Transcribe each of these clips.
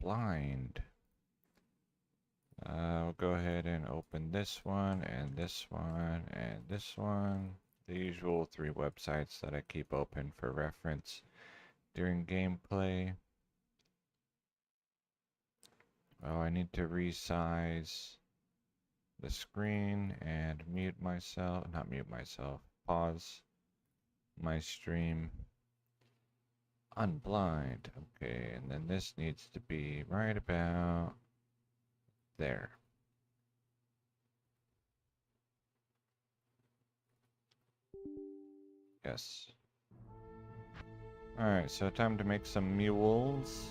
blind. We'll go ahead and open this one and this one and this one. The usual 3 websites that I keep open for reference during gameplay. Oh, I need to resize the screen and mute myself, not mute myself, pause my stream. Unblind. Okay, and then this needs to be right about there. Yes. Alright, so time to make some mules.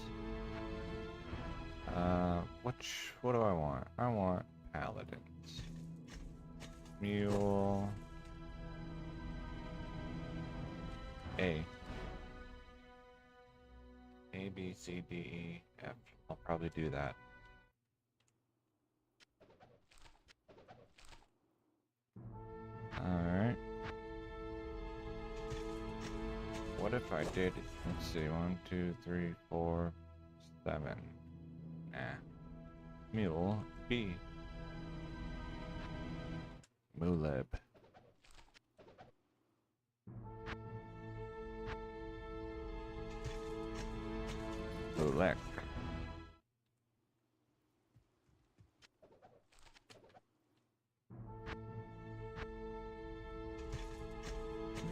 What do I want? I want paladins. Mule. A. A, B, C, D, E, F. I'll probably do that. Alright. What if I did, let's see, 1, 2, 3, 4, 7. Nah. Mule B. Muleb. Mulek.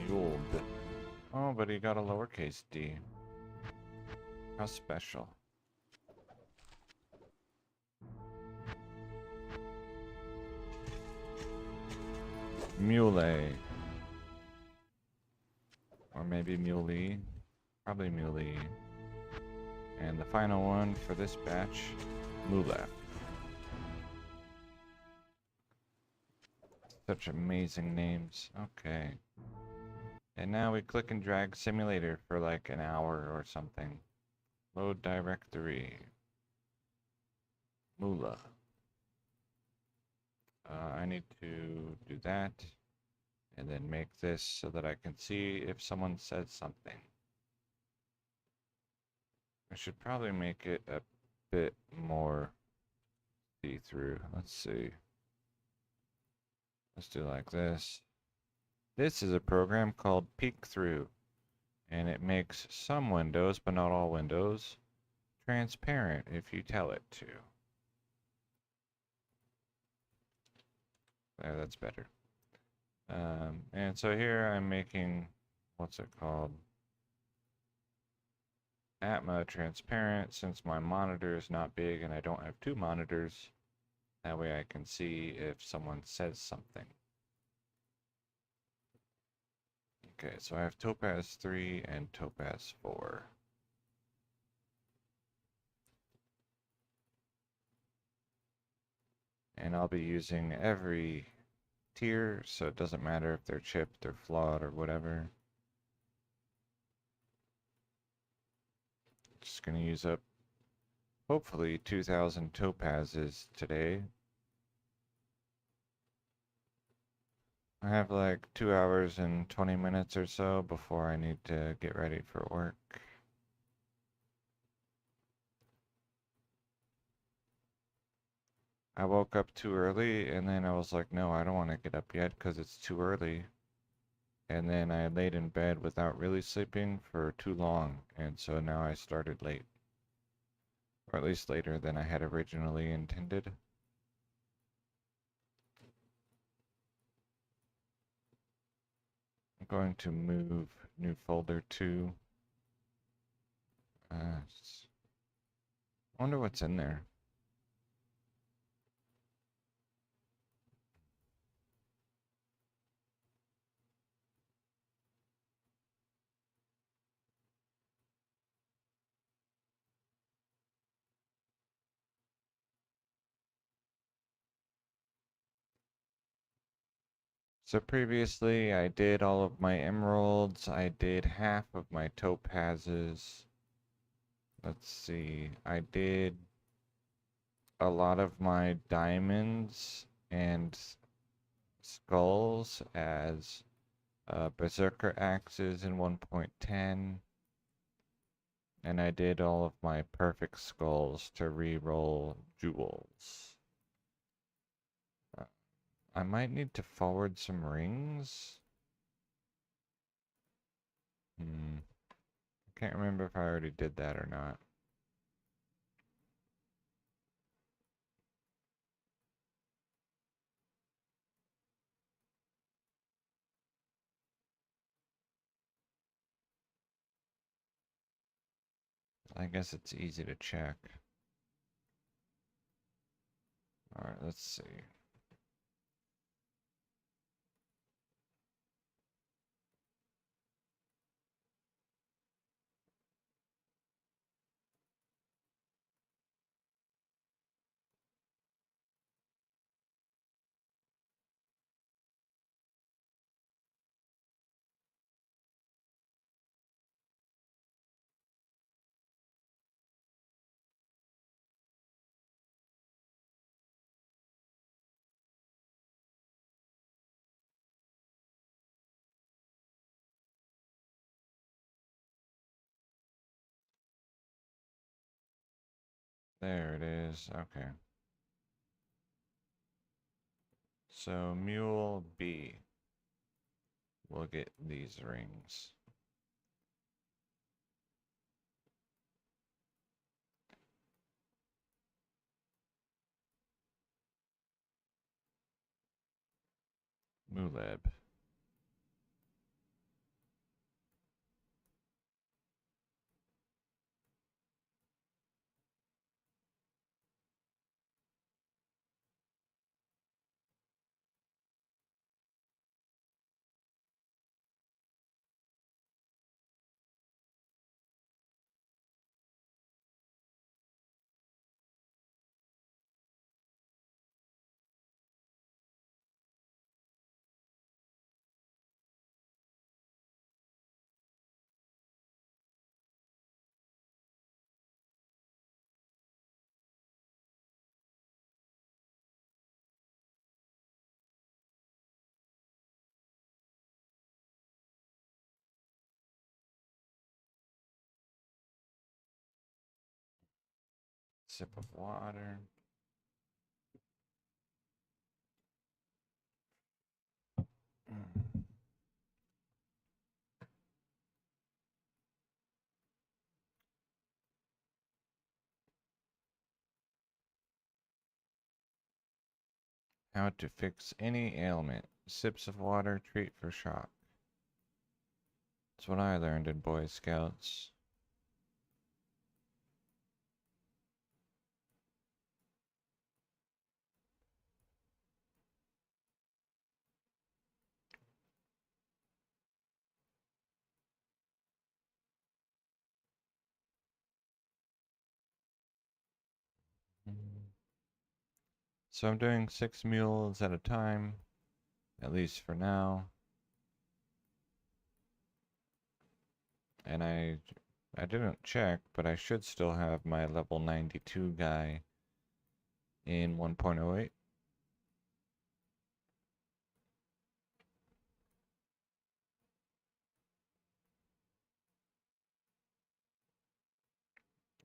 Muled. Oh, but he got a lowercase d. How special. Muley. Or maybe Muley. Probably Muley. And the final one for this batch, Mulef. Such amazing names. Okay. And now we click and drag simulator for like an hour or something. Load directory. Mula. I need to do that. And then make this so that I can see if someone says something. I should probably make it a bit more see-through. Let's see. Let's do like this. This is a program called Peek-Through, and it makes some windows, but not all windows, transparent if you tell it to. There, that's better. And so here I'm making, what's it called? Atma transparent, since my monitor is not big and I don't have 2 monitors. That way I can see if someone says something. Okay, so I have Topaz 3 and Topaz 4. And I'll be using every tier, so it doesn't matter if they're chipped or flawed or whatever. Just gonna use up, hopefully, 2,000 topazes today. I have like 2 hours and 20 minutes or so before I need to get ready for work. I woke up too early and then I was like, no, I don't want to get up yet because it's too early. And then I laid in bed without really sleeping for too long, and so now I started late. Or at least later than I had originally intended. I'm going to move new folder to... I wonder what's in there. So previously I did all of my emeralds, I did half of my topazes. Let's see, I did a lot of my diamonds and skulls as berserker axes in 1.10. And I did all of my perfect skulls to re-roll jewels. Uh, I might need to forward some rings. I can't remember if I already did that or not. I guess it's easy to check. Alright, let's see. There it is. Okay. So Mule B will get these rings. Muleb. Sip of water. How to fix any ailment. Sips of water, treat for shock. That's what I learned in Boy Scouts. So I'm doing 6 mules at a time, at least for now. And I didn't check, but I should still have my level 92 guy in 1.08.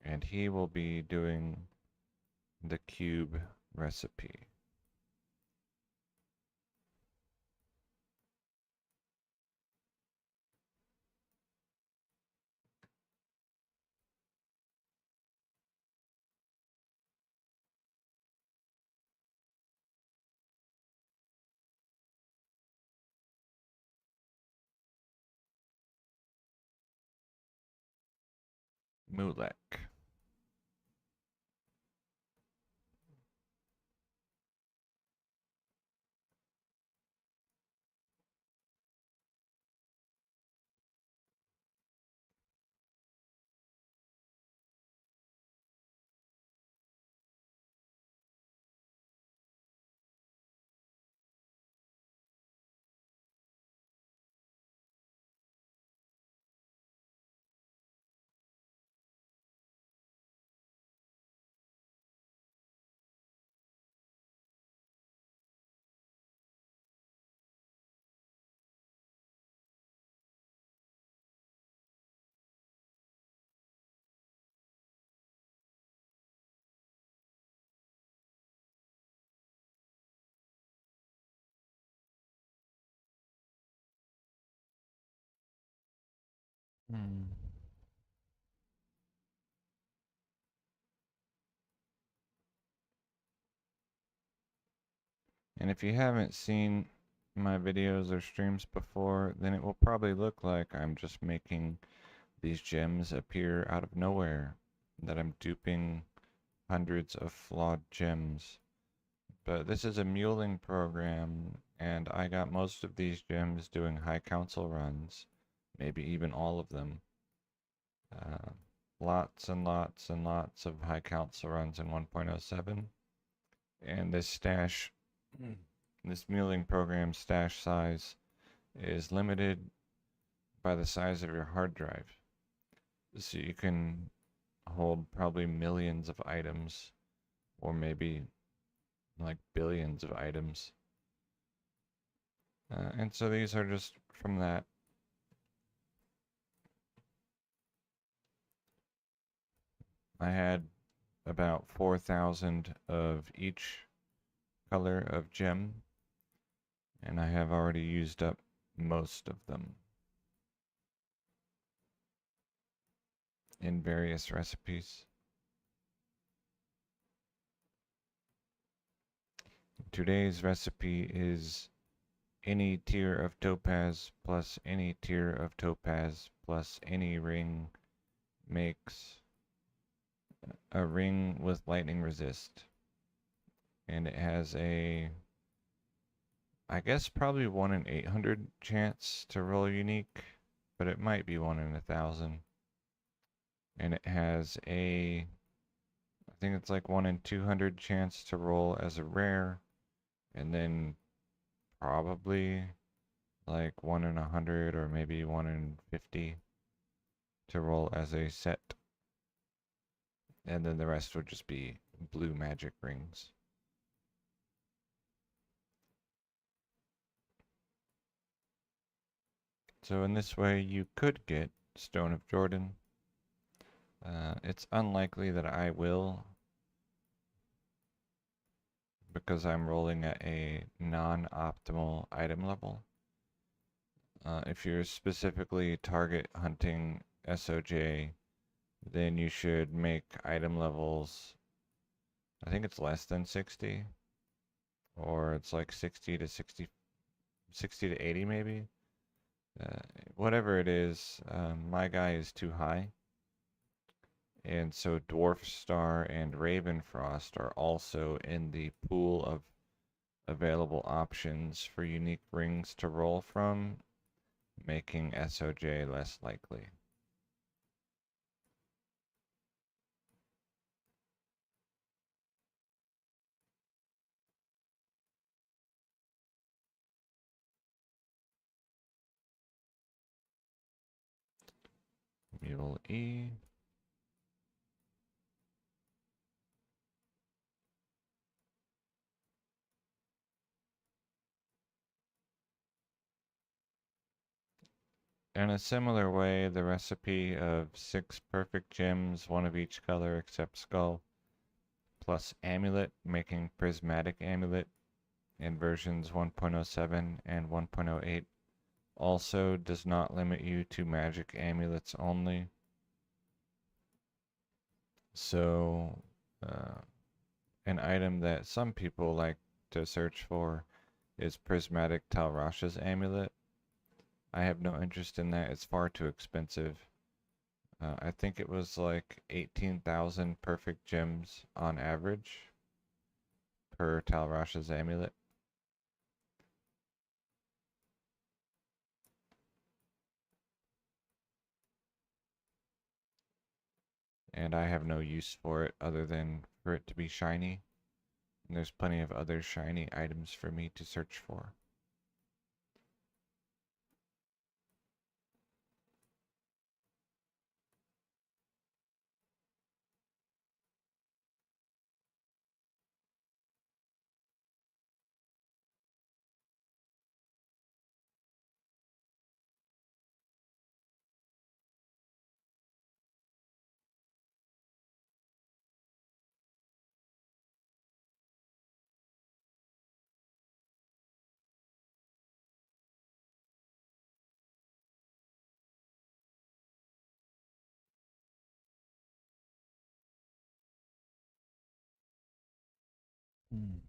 And he will be doing the cube recipe. Mulek. Hmm. And if you haven't seen my videos or streams before, then it will probably look like I'm just making these gems appear out of nowhere, that I'm duping hundreds of flawed gems. But this is a muling program, and I got most of these gems doing high council runs, maybe even all of them. Uh, lots and lots and lots of high council runs in 1.07. And this stash, this muling program stash size is limited by the size of your hard drive. So you can hold probably millions of items, or maybe like billions of items. And so these are just from that. I had about 4,000 of each color of gem, and I have already used up most of them in various recipes. Today's recipe is any tier of topaz plus any tier of topaz plus any ring makes a ring with lightning resist. And it has a, I guess probably 1 in 800 chance to roll unique, but it might be 1 in 1,000. And it has a, I think it's like 1 in 200 chance to roll as a rare, and then probably like 1 in 100 or maybe 1 in 50 to roll as a set. And then the rest would just be blue magic rings. So in this way, you could get Stone of Jordan. It's unlikely that I will, because I'm rolling at a non-optimal item level. If you're specifically target hunting SOJ, then you should make item levels, I think it's less than 60, or it's like 60 to 60, 60 to 80 maybe. Uh, Whatever it is, my guy is too high. And so Dwarf Star and Ravenfrost are also in the pool of available options for unique rings to roll from, making SOJ less likely. Mule E. In a similar way, the recipe of 6 perfect gems, 1 of each color except skull, plus amulet, making prismatic amulet in versions 1.07 and 1.08, also does not limit you to magic amulets only. So, an item that some people like to search for is Prismatic Tal Rasha's amulet. I have no interest in that. It's far too expensive. I think it was like 18,000 perfect gems on average per Tal Rasha's amulet. And I have no use for it other than for it to be shiny. And there's plenty of other shiny items for me to search for. Hmm.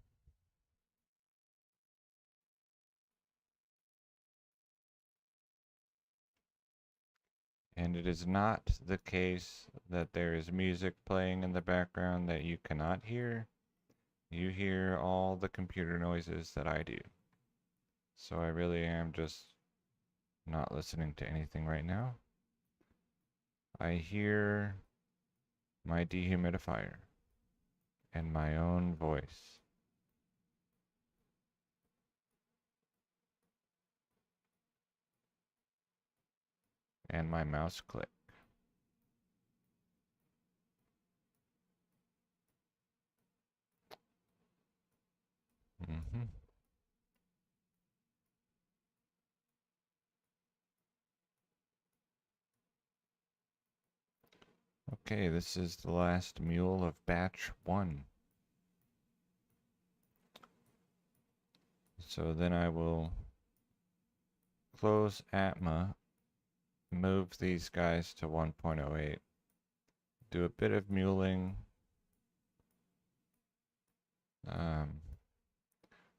And it is not the case that there is music playing in the background that you cannot hear. You hear all the computer noises that I do. So I really am just not listening to anything right now. I hear my dehumidifier and my own voice and my mouse click. Hmm. Okay, this is the last mule of batch 1. So then I will close Atma, move these guys to 1.08, do a bit of muling. Um,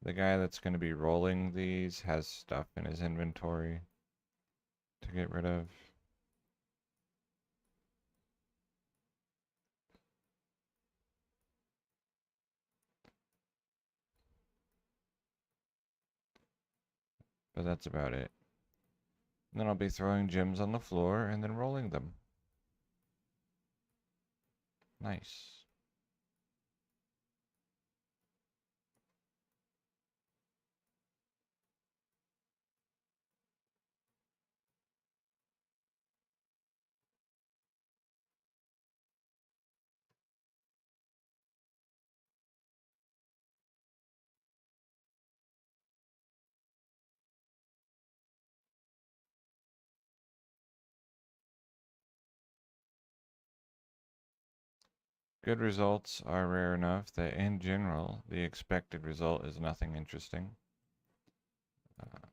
the guy that's going to be rolling these has stuff in his inventory to get rid of. But that's about it. And then I'll be throwing gems on the floor and then rolling them. Nice. Good results are rare enough that in general, the expected result is nothing interesting. Uh,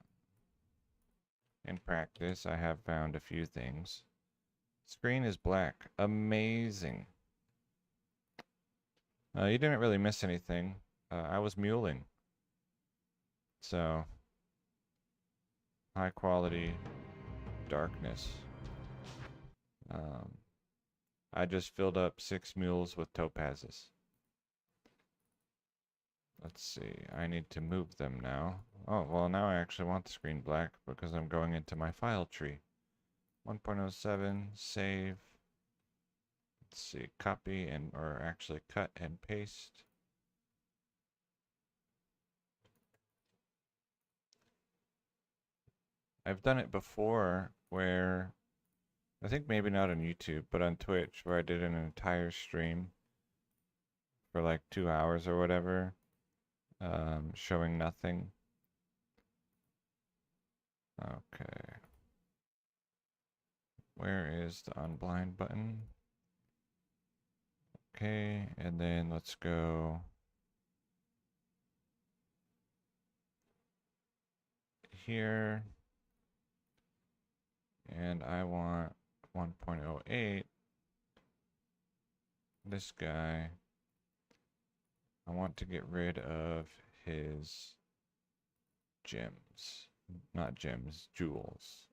in practice, I have found a few things. Screen is black. Amazing. You didn't really miss anything. I was muling. So, high quality darkness. Um, I just filled up 6 mules with topazes. Let's see, I need to move them now. Oh, well, now I actually want the screen black because I'm going into my file tree. 1.07, save. Let's see, copy and, or actually cut and paste. I've done it before where, I think maybe not on YouTube, but on Twitch, where I did an entire stream for like 2 hours or whatever, showing nothing. Okay. Where is the unblind button? Okay, and then let's go here. And I want 1.08. This guy, I want to get rid of his gems. Not gems, jewels.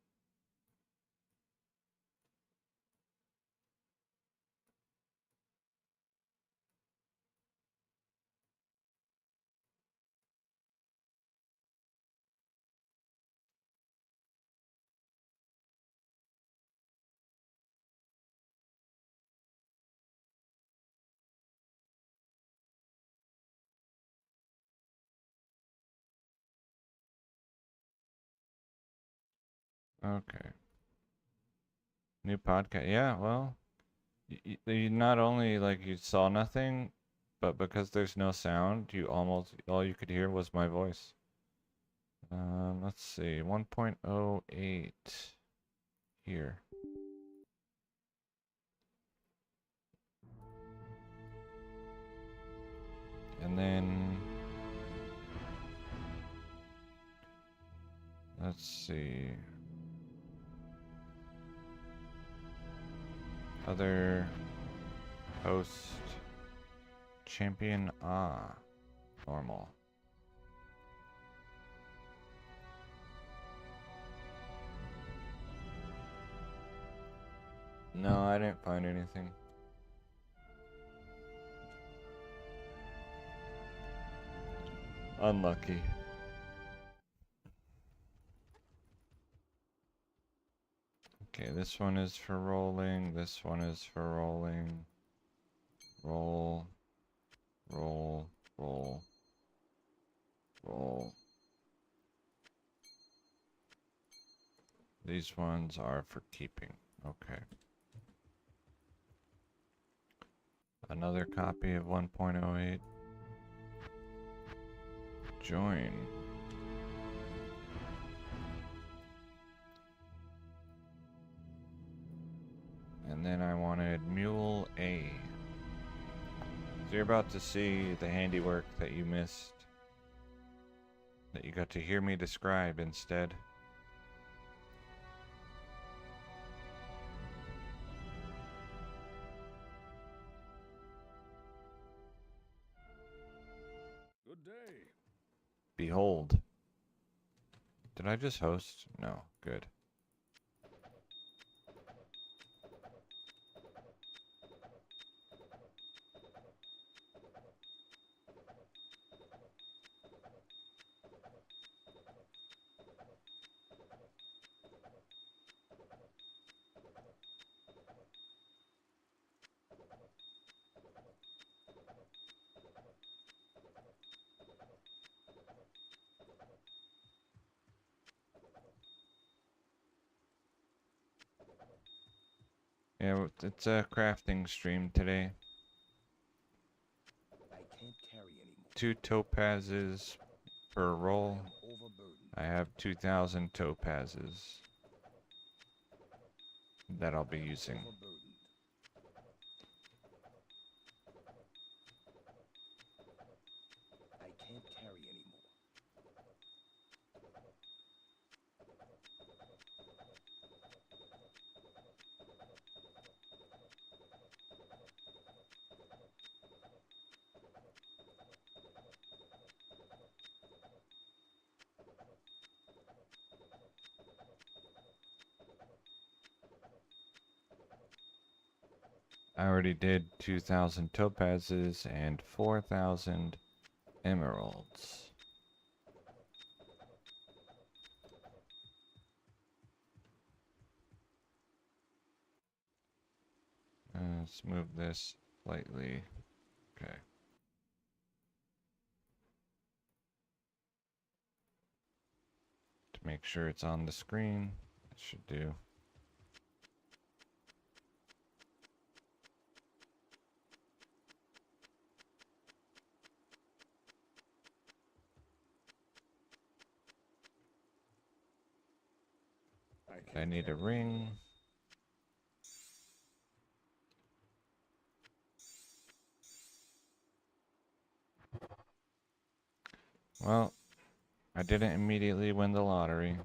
Okay. New podcast. Yeah, well, you not only like you saw nothing, but because there's no sound, you almost all you could hear was my voice. Let's see, 1.08 here. And then let's see. Other host champion. Ah. Normal. No, I didn't find anything. Unlucky. Okay, this one is for rolling. This one is for rolling. Roll. Roll. Roll. Roll. These ones are for keeping. Okay. Another copy of 1.08. Join. And then I wanted Mule A. So you're about to see the handiwork that you missed. That you got to hear me describe instead. Good day. Behold. Did I just host? No. Good. Yeah, it's a crafting stream today. I can't carry anymore. 2 topazes per roll. I am overburdened. I have 2,000 topazes that I'll be using. Overburdened. I can't carry anymore. I already did 2,000 topazes and 4,000 emeralds. Let's move this slightly. Okay. To make sure it's on the screen, it should do. I need a ring. Well, I didn't immediately win the lottery.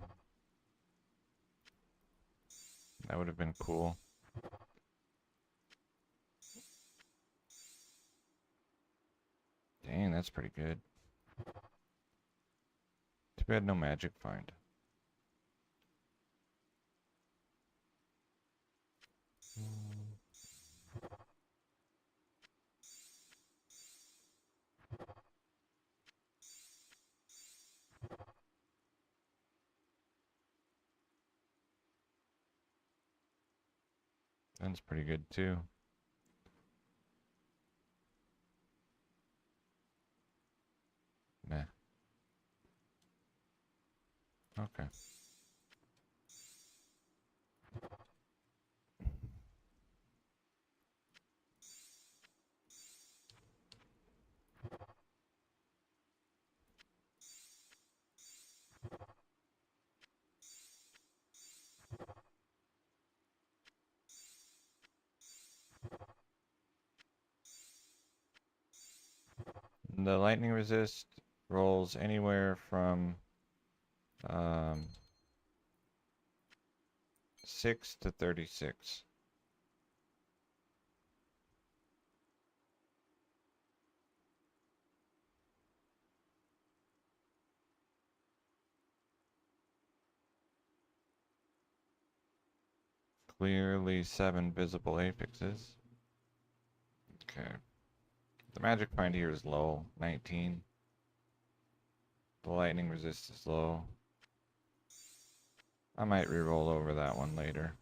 That would have been cool. Dang, that's pretty good. Too bad no magic find. That's pretty good too. Nah. Okay. The lightning resist rolls anywhere from 6 to 36. Clearly 7 visible apexes. Okay. The magic find here is low, 19. The lightning resist is low. I might re-roll over that one later.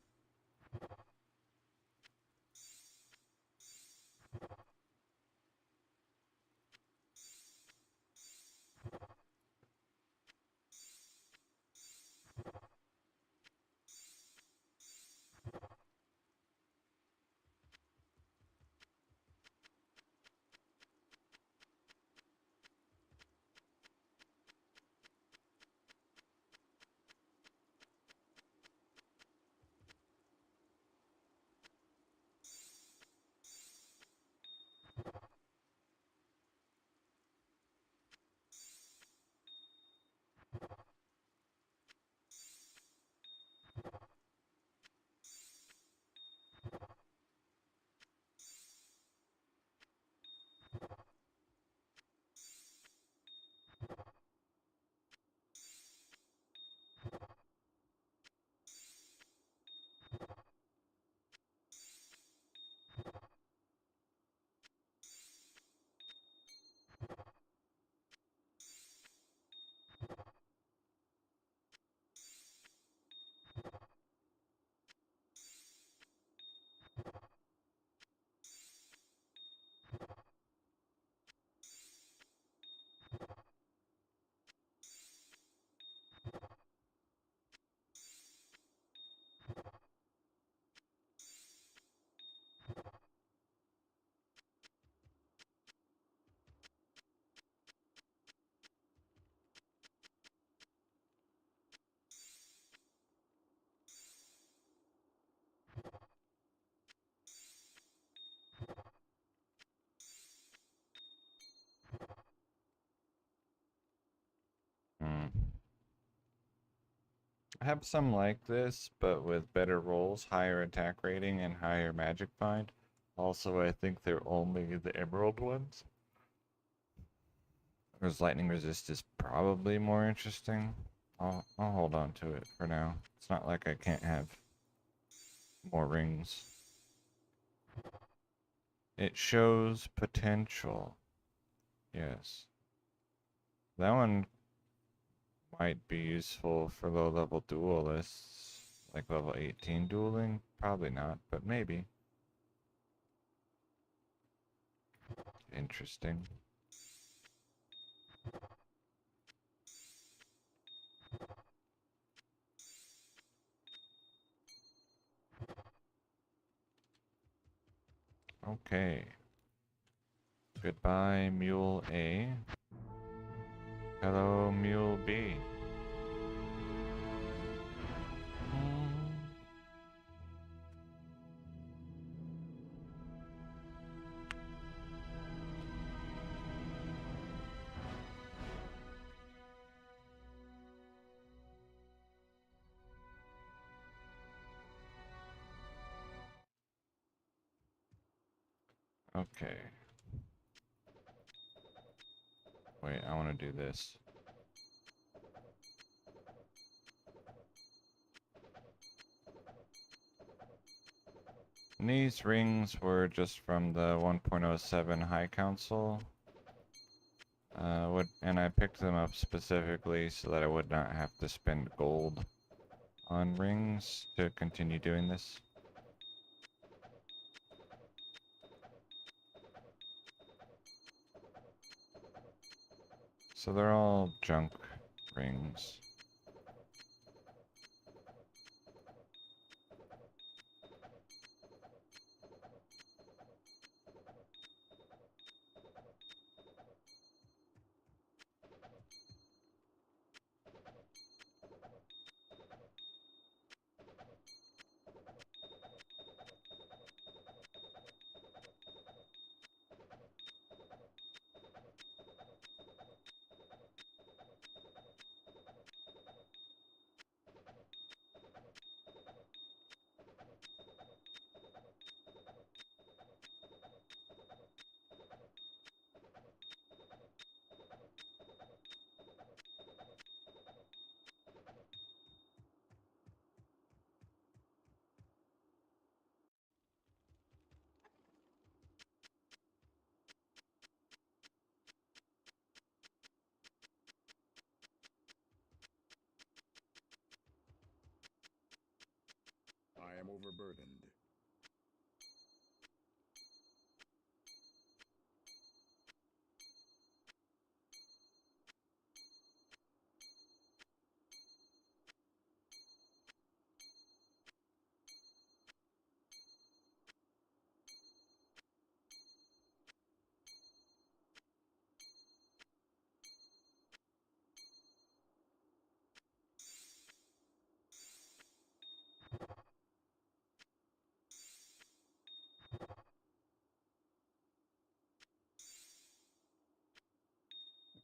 I have some like this, but with better rolls, higher attack rating, and higher magic find. Also, I think they're only the emerald ones. Whereas lightning resist is probably more interesting. I'll hold on to it for now. It's not like I can't have more rings. It shows potential. Yes. That one might be useful for low level duelists, like level 18 dueling. Probably not, but maybe. Interesting. Okay. Goodbye, Mule A. Hello, Mule B. Okay. Wait, I want to do this. And these rings were just from the 1.07 High Council. And I picked them up specifically so that I would not have to spend gold on rings to continue doing this. So they're all junk rings. overburdened.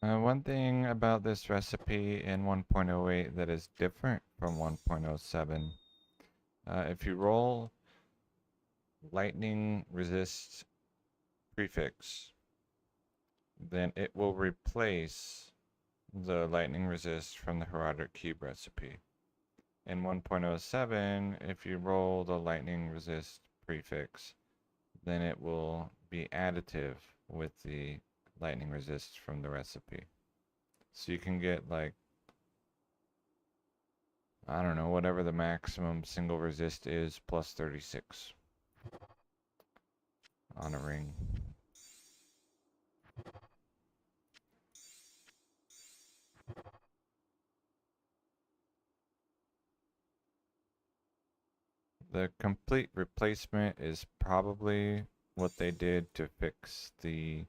One thing about this recipe in 1.08 that is different from 1.07, if you roll lightning resist prefix, then it will replace the lightning resist from the Herodic Cube recipe. In 1.07, if you roll the lightning resist prefix, then it will be additive with the lightning resist from the recipe. So you can get like, I don't know, whatever the maximum single resist is plus 36 on a ring. The complete replacement is probably what they did to fix the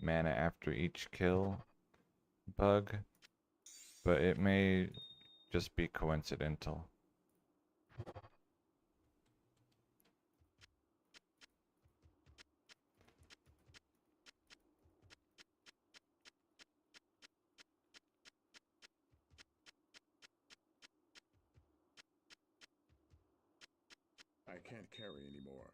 mana after each kill bug, but it may just be coincidental. I can't carry anymore.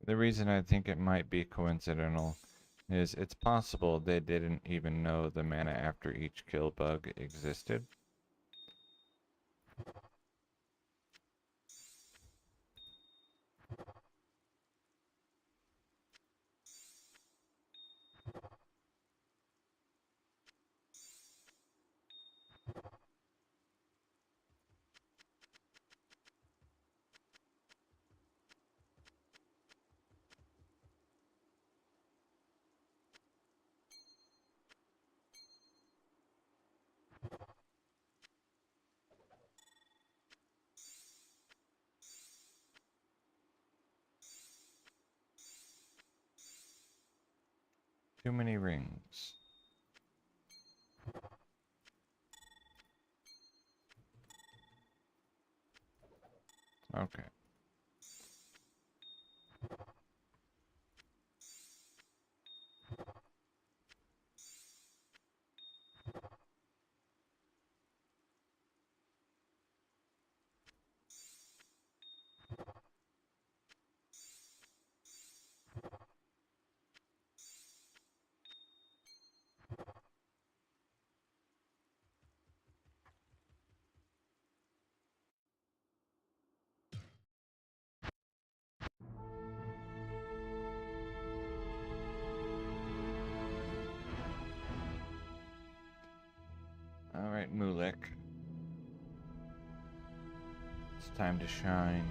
The reason I think it might be coincidental is it's possible they didn't even know the mana after each kill bug existed. Too many rings. Okay. Alright, Mulek. It's time to shine.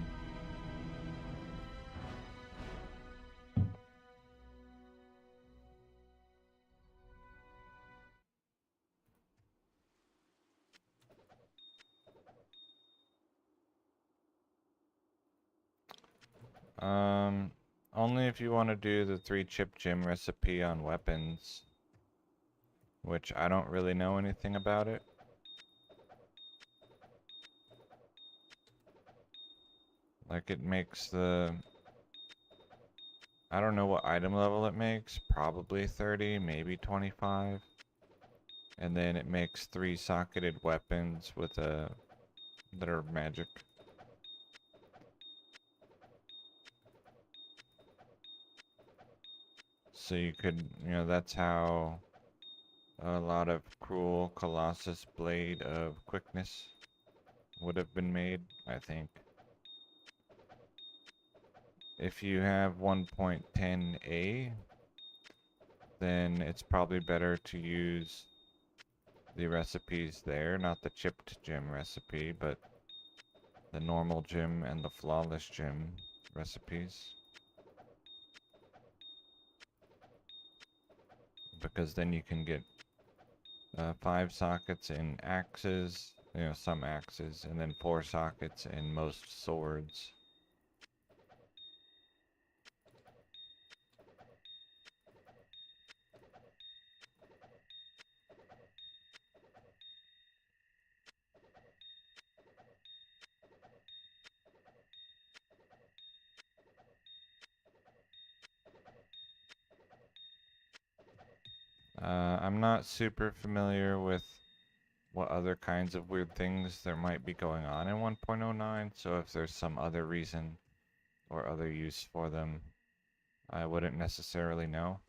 Only if you want to do the 3-chip gem recipe on weapons, which I don't really know anything about it. Like it makes the... I don't know what item level it makes, probably 30, maybe 25. And then it makes 3 socketed weapons with a... that are magic. So you could, that's how a lot of Cruel Colossus Blade of Quickness would have been made, I think. If you have 1.10a, then it's probably better to use the recipes there, not the chipped gem recipe, but the normal gem and the flawless gem recipes. Because then you can get 5 sockets in axes, some axes, and then 4 sockets in most swords. I'm not super familiar with what other kinds of weird things there might be going on in 1.09, so if there's some other reason or other use for them, I wouldn't necessarily know.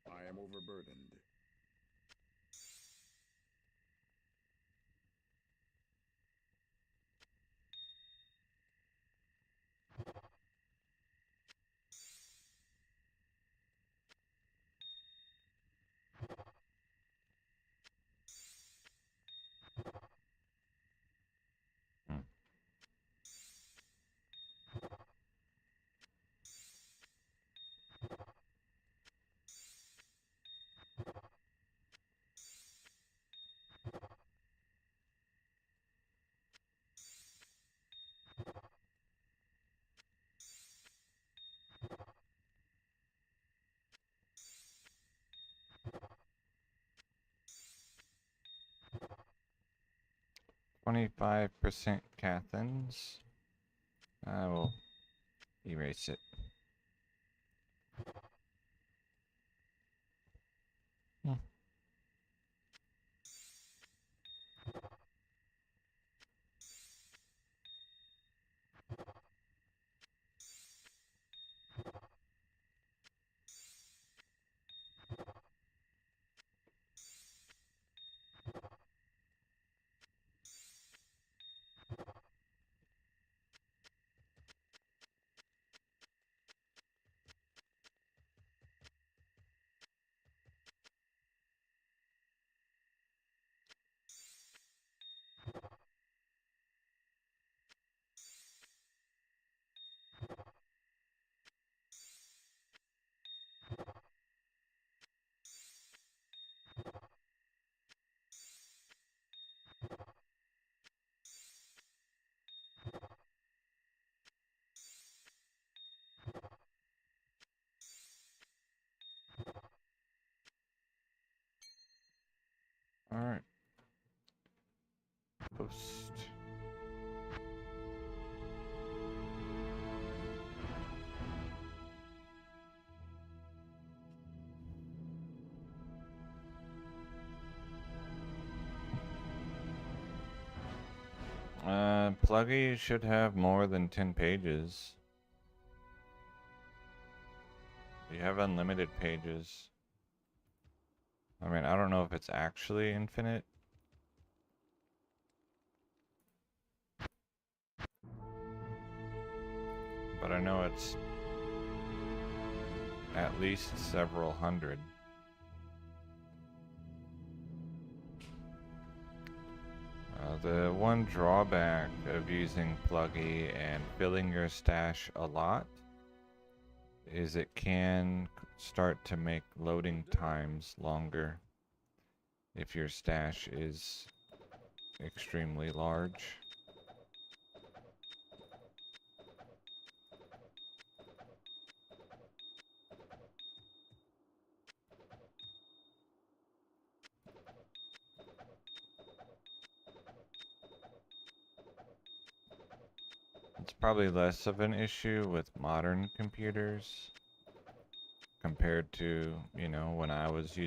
I am overburdened. Hmm. %, Cathans. I will erase it. Hmm. Alright. Post. Pluggy should have more than 10 pages. You have unlimited pages. I mean, I don't know if it's actually infinite. But I know it's at least several hundred. The one drawback of using Pluggy and filling your stash a lot is it can start to make loading times longer if your stash is extremely large. It's probably less of an issue with modern computers compared to, you know, when I was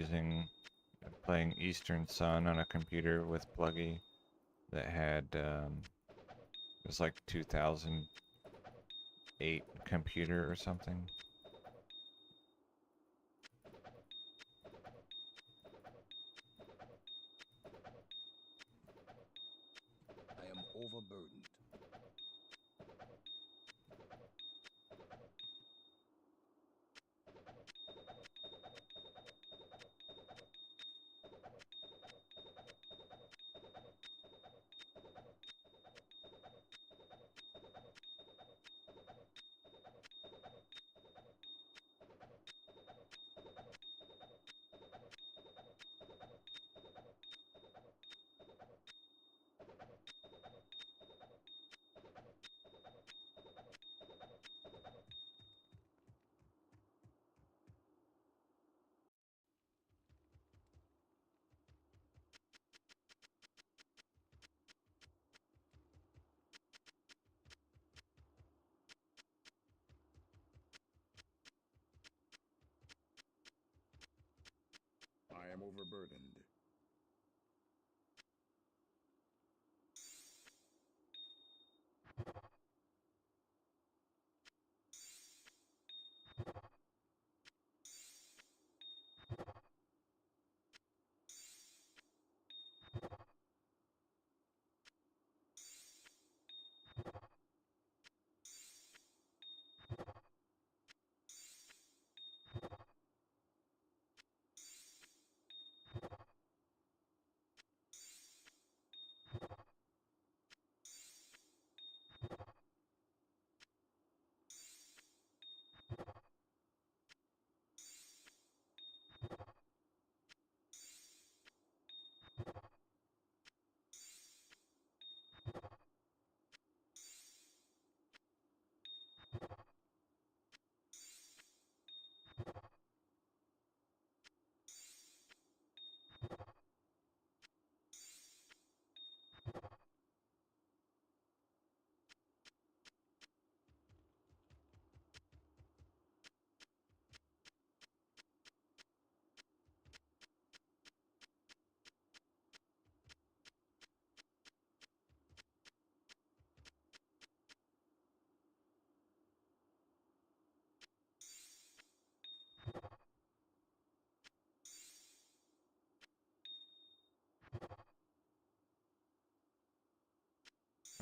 playing Eastern Sun on a computer with Pluggy that had, it was like 2008 computer or something. I am overburdened. I am overburdened.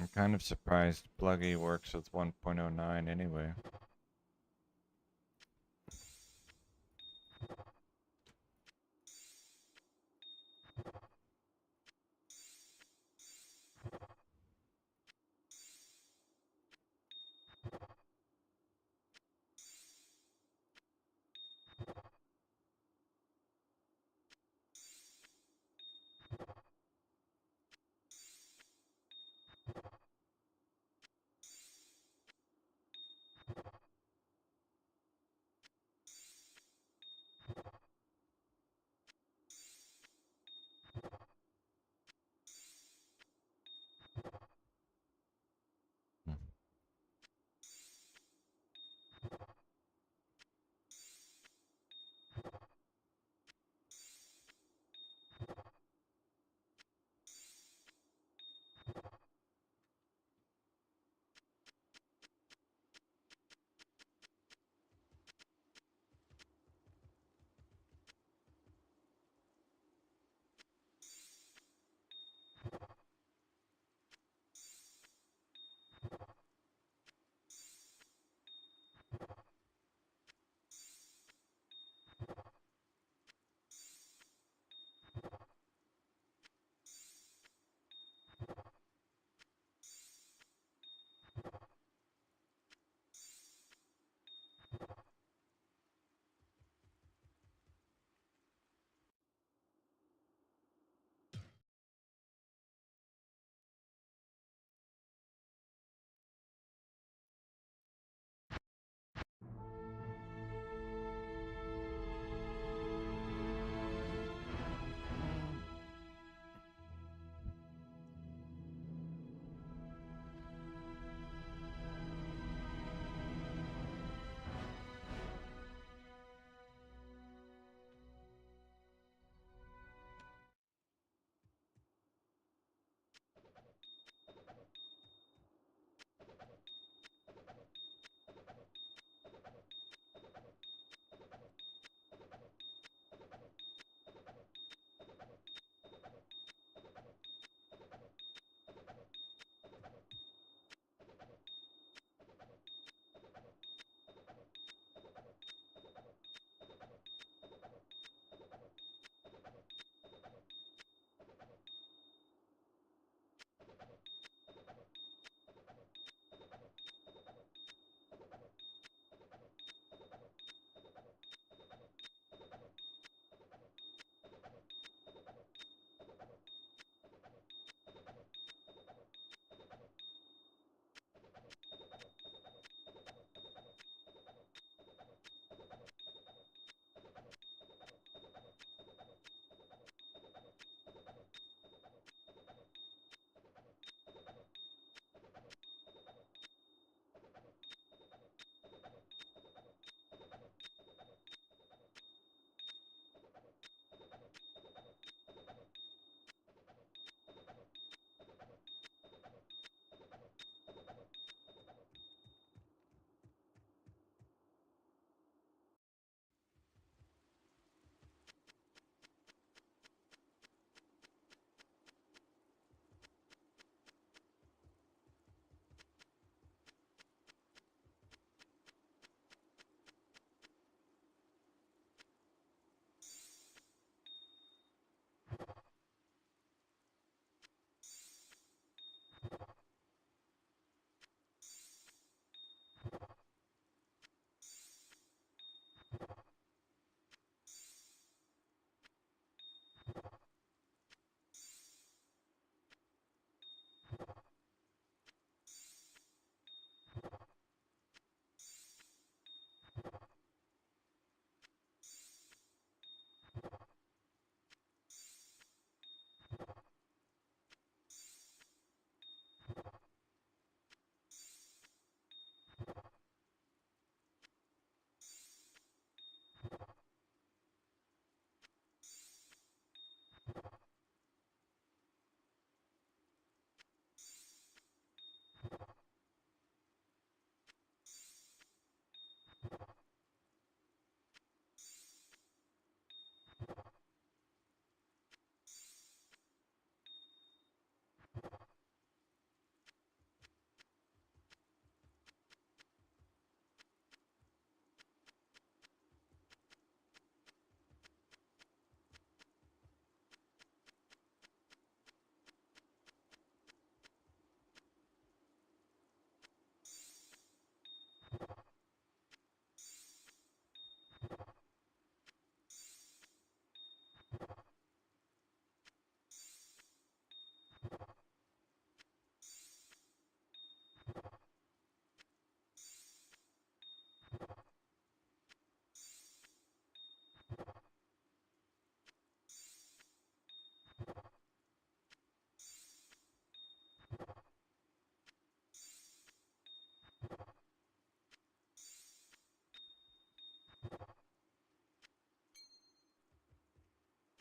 I'm kind of surprised Pluggy works with 1.09 anyway.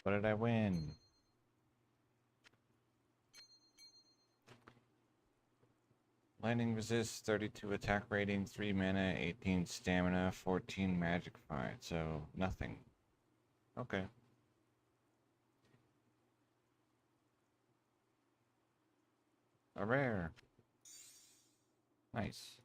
What did I win? Lightning resist, 32 attack rating, 3 mana, 18 stamina, 14 magic fight, so nothing. Okay. A rare. Nice.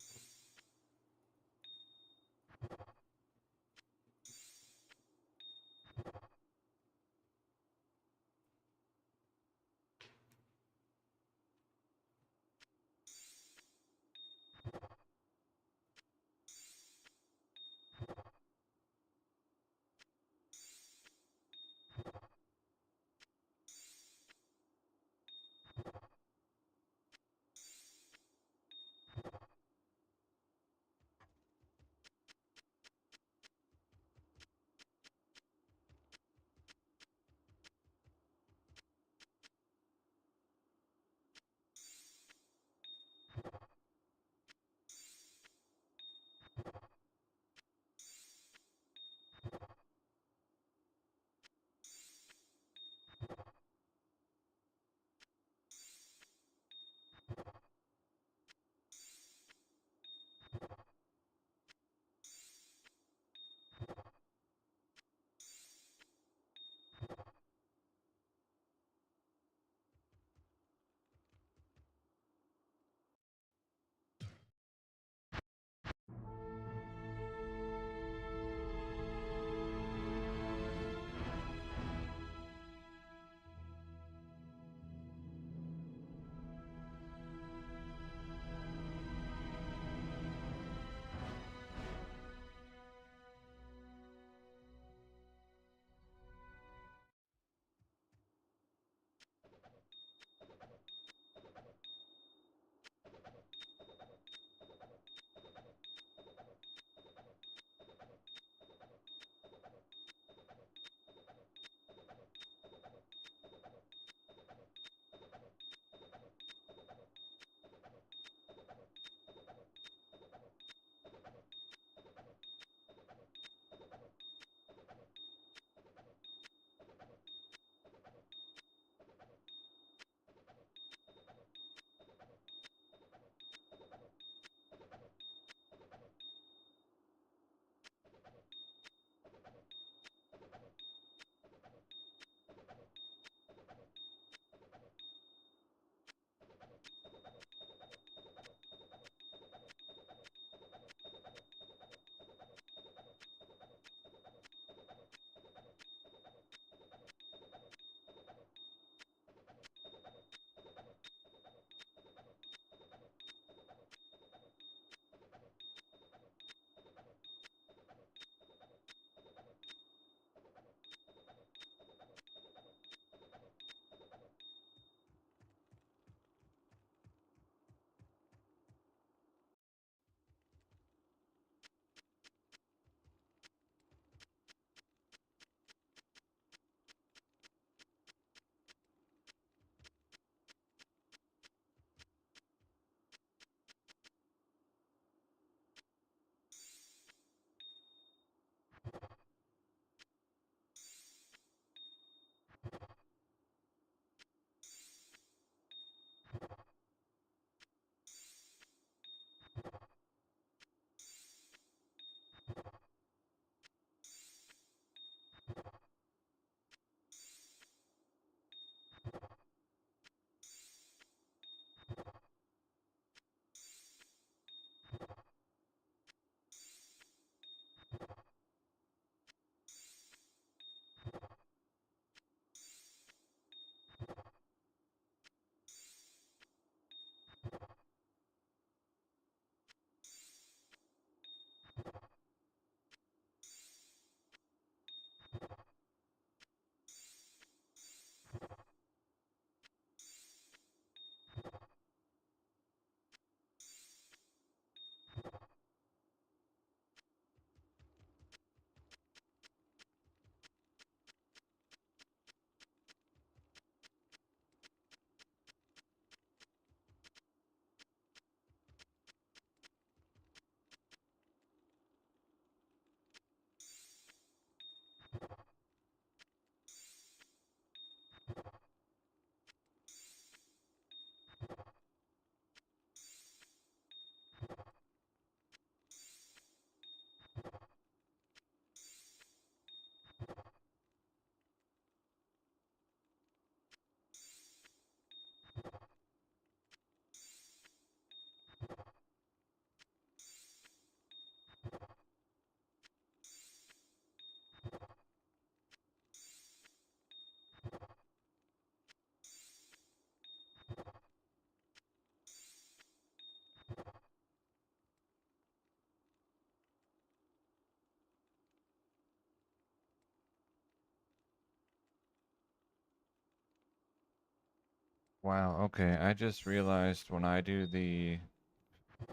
Wow, okay. I just realized when I do the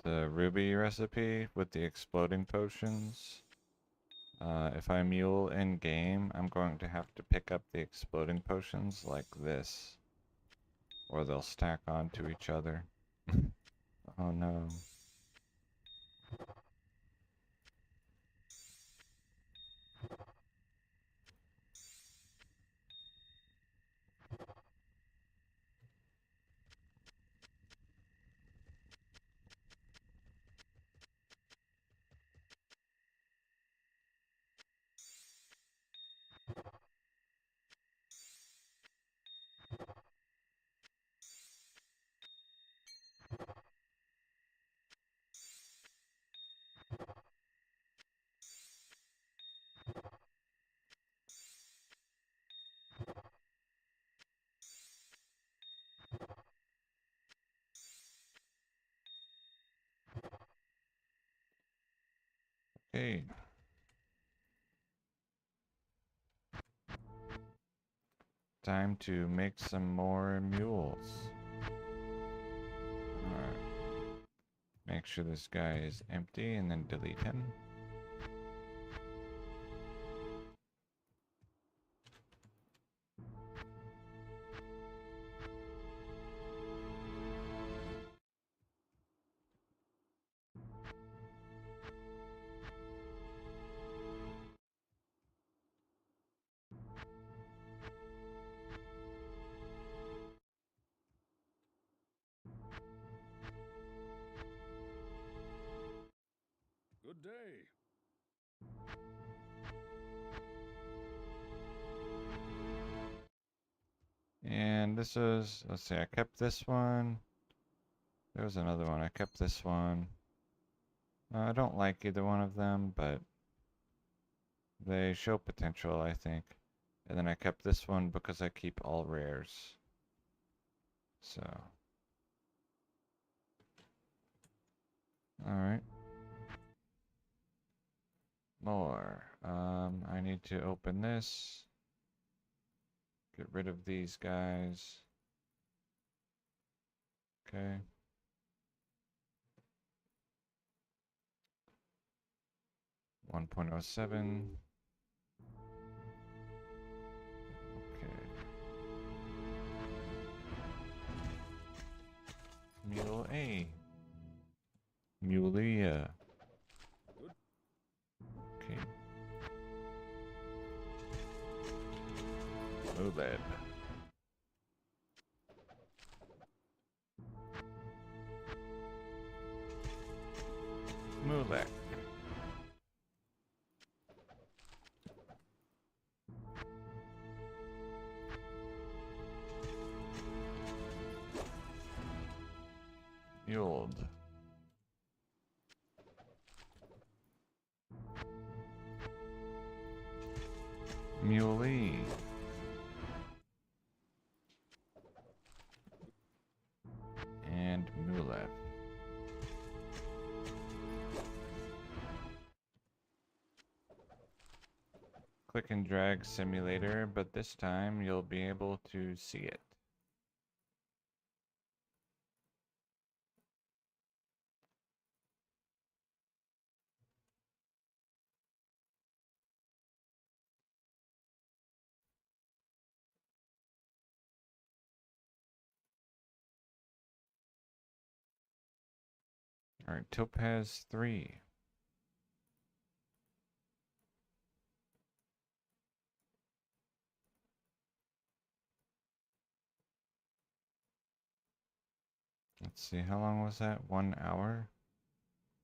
ruby recipe with the exploding potions, if I mule in game, I'm going to have to pick up the exploding potions like this, or they'll stack onto each other. Oh no. Okay. Time to make some more mules. Alright. Make sure this guy is empty and then delete him. Good day. And this is, let's see, I kept this one. There was another one. I kept this one. I don't like either one of them, but they show potential, I think. And then I kept this one because I keep all rares. So. Alright. More. I need to open this. Get rid of these guys. Okay. One point oh seven. Okay. Mule A. Mulia. Okay. Muleb. Mulek. Muled. Muley. And Mulef. Click and drag simulator, but this time you'll be able to see it. Alright, Topaz 3. Let's see, how long was that? 1 hour?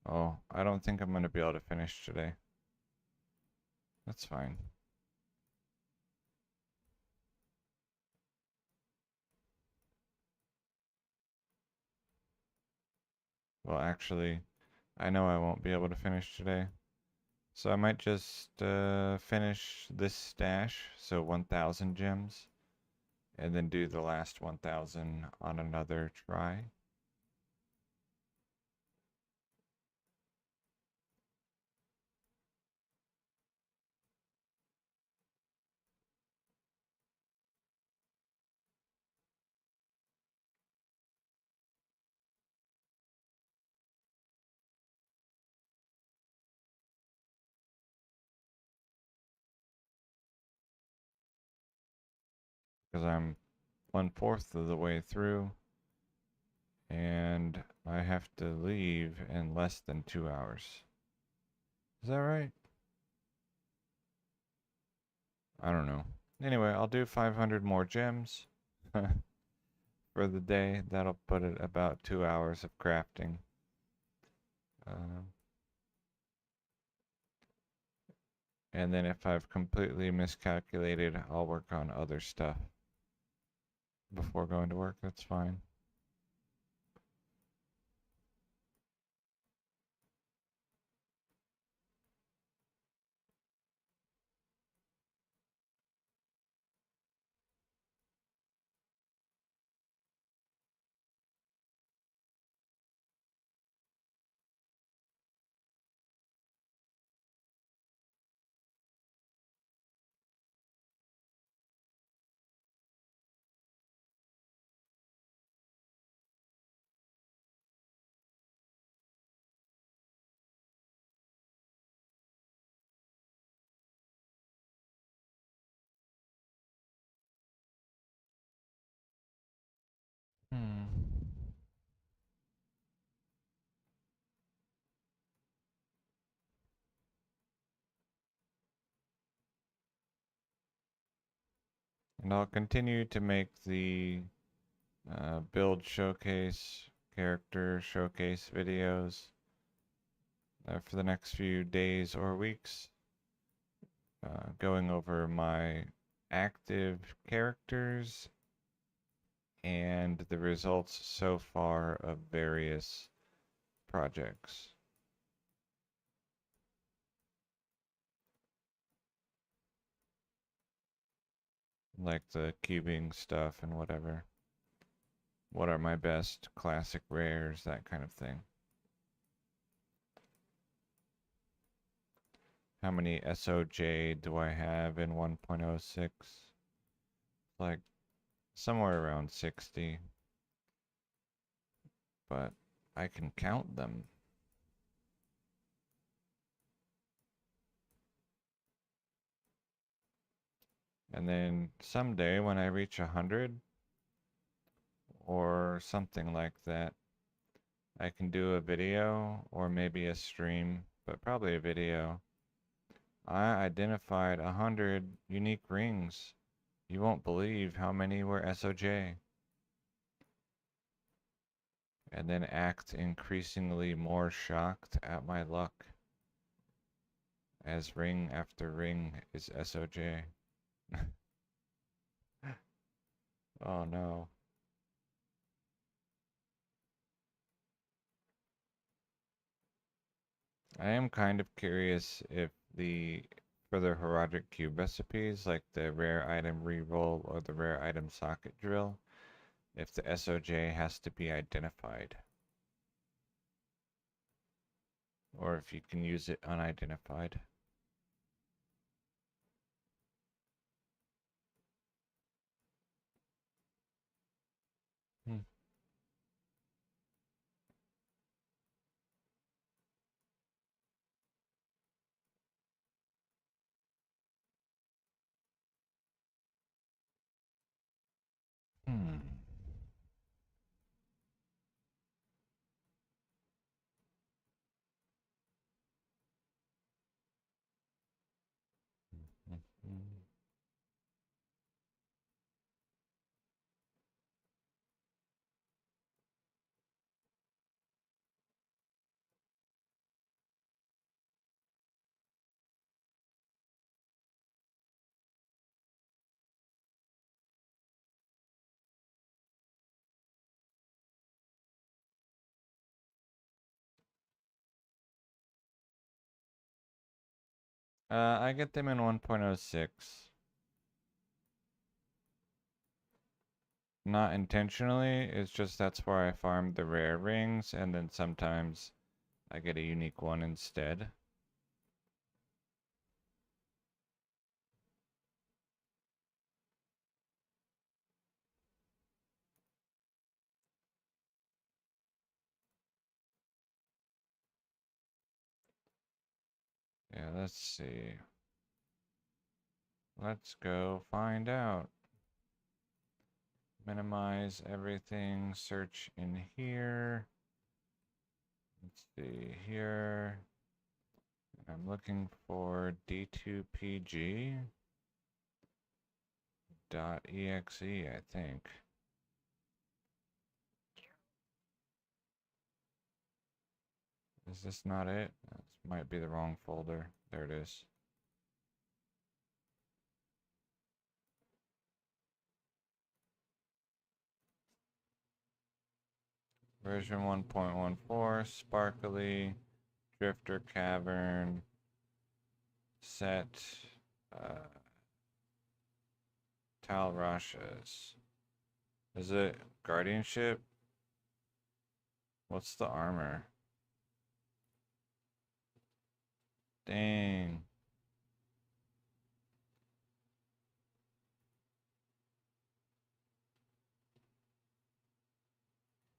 Oh, I don't think I'm going to be able to finish today. That's fine. Well, actually, I know I won't be able to finish today. So I might just finish this stash, so 1,000 gems, and then do the last 1,000 on another try. because I'm 1/4 of the way through, and I have to leave in less than 2 hours. Is that right? I don't know. Anyway, I'll do 500 more gems for the day. That'll put it about 2 hours of crafting. Um, and then if I've completely miscalculated, I'll work on other stuff before going to work. That's fine. Hmm. And I'll continue to make the build showcase, character showcase videos for the next few days or weeks, going over my active characters and the results so far of various projects. Like the cubing stuff and whatever. What are my best classic rares, that kind of thing. How many SOJ do I have in 1.06? Like somewhere around 60. But I can count them. And then someday when I reach 100 or something like that, I can do a video or maybe a stream, but probably a video. I identified 100 unique rings. You won't believe how many were SOJ. And then act increasingly more shocked at my luck as ring after ring is SOJ. Oh no. I am kind of curious if for the Herodic Cube recipes, like the rare item reroll or the rare item socket drill, if the SOJ has to be identified. Or if you can use it unidentified. Hmm. Hmm. Hmm. I get them in 1.06. Not intentionally, it's just that's where I farm the rare rings, and then sometimes I get a unique one instead. Yeah, let's see. Let's go find out. minimize everything, search in here. Let's see here. I'm looking for D2PG .exe, I think. Is this not it? This might be the wrong folder. There it is. Version 1.14, Sparkly, Drifter Cavern, set, Tal Rashas. Is it Guardianship? What's the armor? Dang.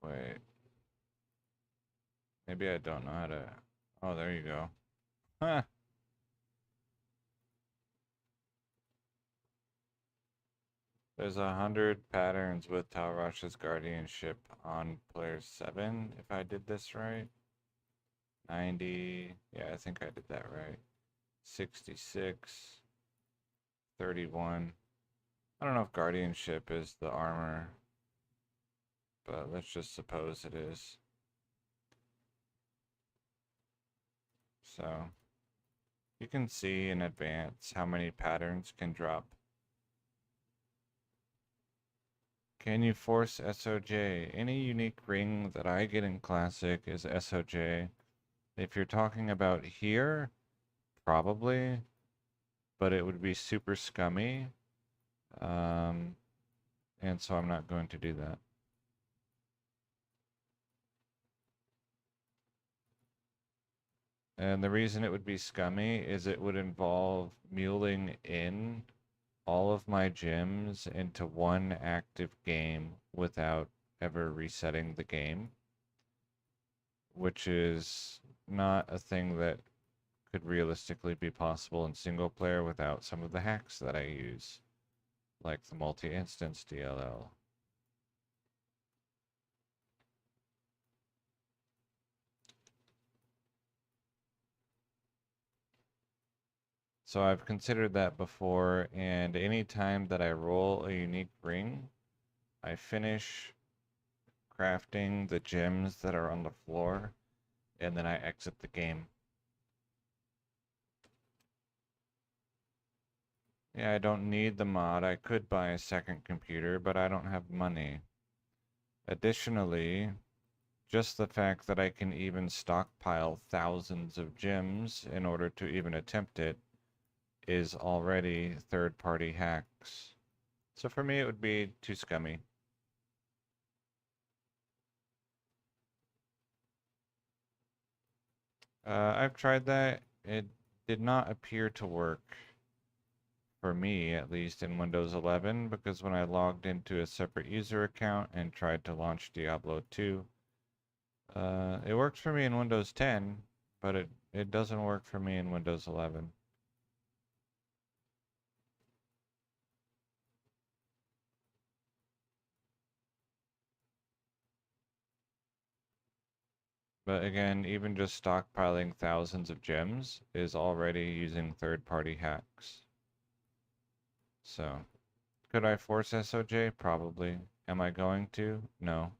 Wait. Maybe I don't know how to. Oh, there you go. Huh. There's 100 patterns with Tal Rasha's guardianship on player 7, if I did this right. 90. Yeah, I think I did that right. 66. 31. I don't know if guardianship is the armor, but let's just suppose it is. So you can see in advance how many patterns can drop. Can you force SOJ? Any unique ring that I get in Classic is SOJ. If you're talking about here, probably, but it would be super scummy. And so I'm not going to do that. And the reason it would be scummy is it would involve muling in all of my gems into one active game without ever resetting the game, which is not a thing that could realistically be possible in single player without some of the hacks that I use, like the multi-instance DLL. So I've considered that before, and any time that I roll a unique ring, I finish crafting the gems that are on the floor, and then I exit the game. Yeah, I don't need the mod. I could buy a second computer, but I don't have money. Additionally, just the fact that I can even stockpile thousands of gems in order to even attempt it is already third-party hacks. So for me, it would be too scummy. I've tried that. It did not appear to work, for me at least, in Windows 11, because when I logged into a separate user account and tried to launch Diablo 2, it works for me in Windows 10, but it doesn't work for me in Windows 11. But again, even just stockpiling thousands of gems is already using third-party hacks. So, could I force SOJ? Probably. Am I going to? No.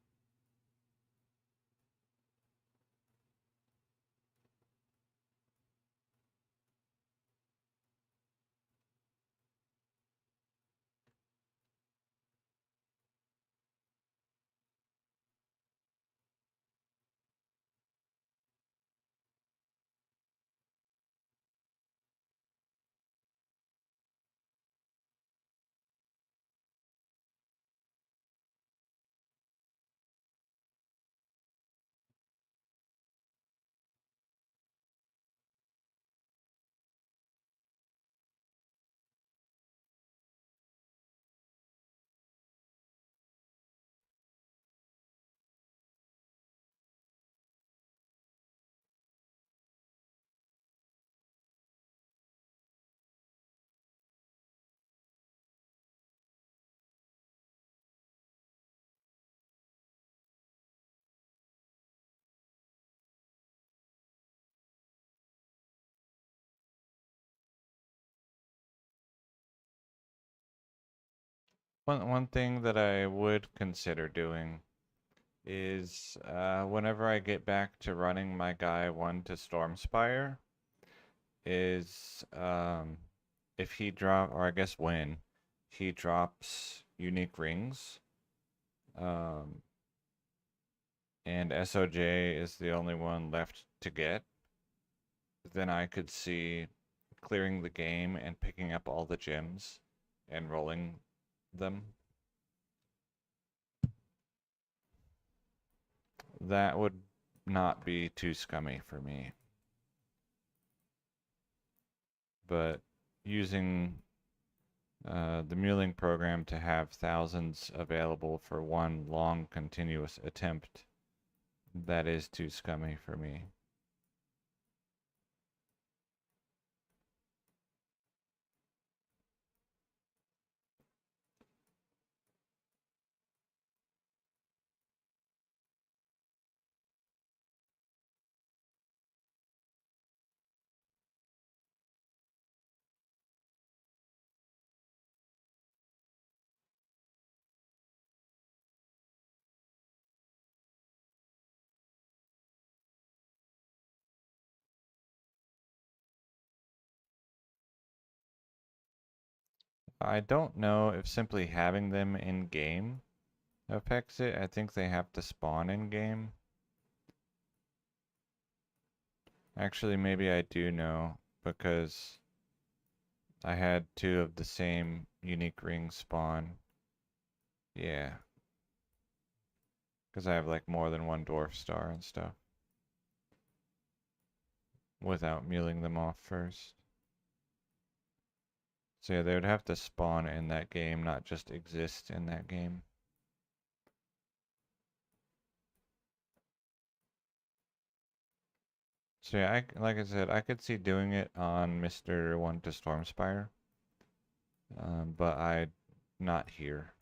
One thing that I would consider doing is whenever I get back to running my guy 1 to Stormspire, is if he drop, or I guess when he drops unique rings, um, and SOJ is the only one left to get, then I could see clearing the game and picking up all the gems and rolling them. That would not be too scummy for me. But using the muling program to have thousands available for one long continuous attempt, that is too scummy for me. I don't know if simply having them in game affects it. I think they have to spawn in game. Actually, maybe I do know because I had 2 of the same unique rings spawn. Yeah. Because I have like more than one dwarf star and stuff. Without muling them off first. So yeah, they would have to spawn in that game, not just exist in that game. So yeah, like I said, I could see doing it on Mr. 1 to Stormspire. But I not here.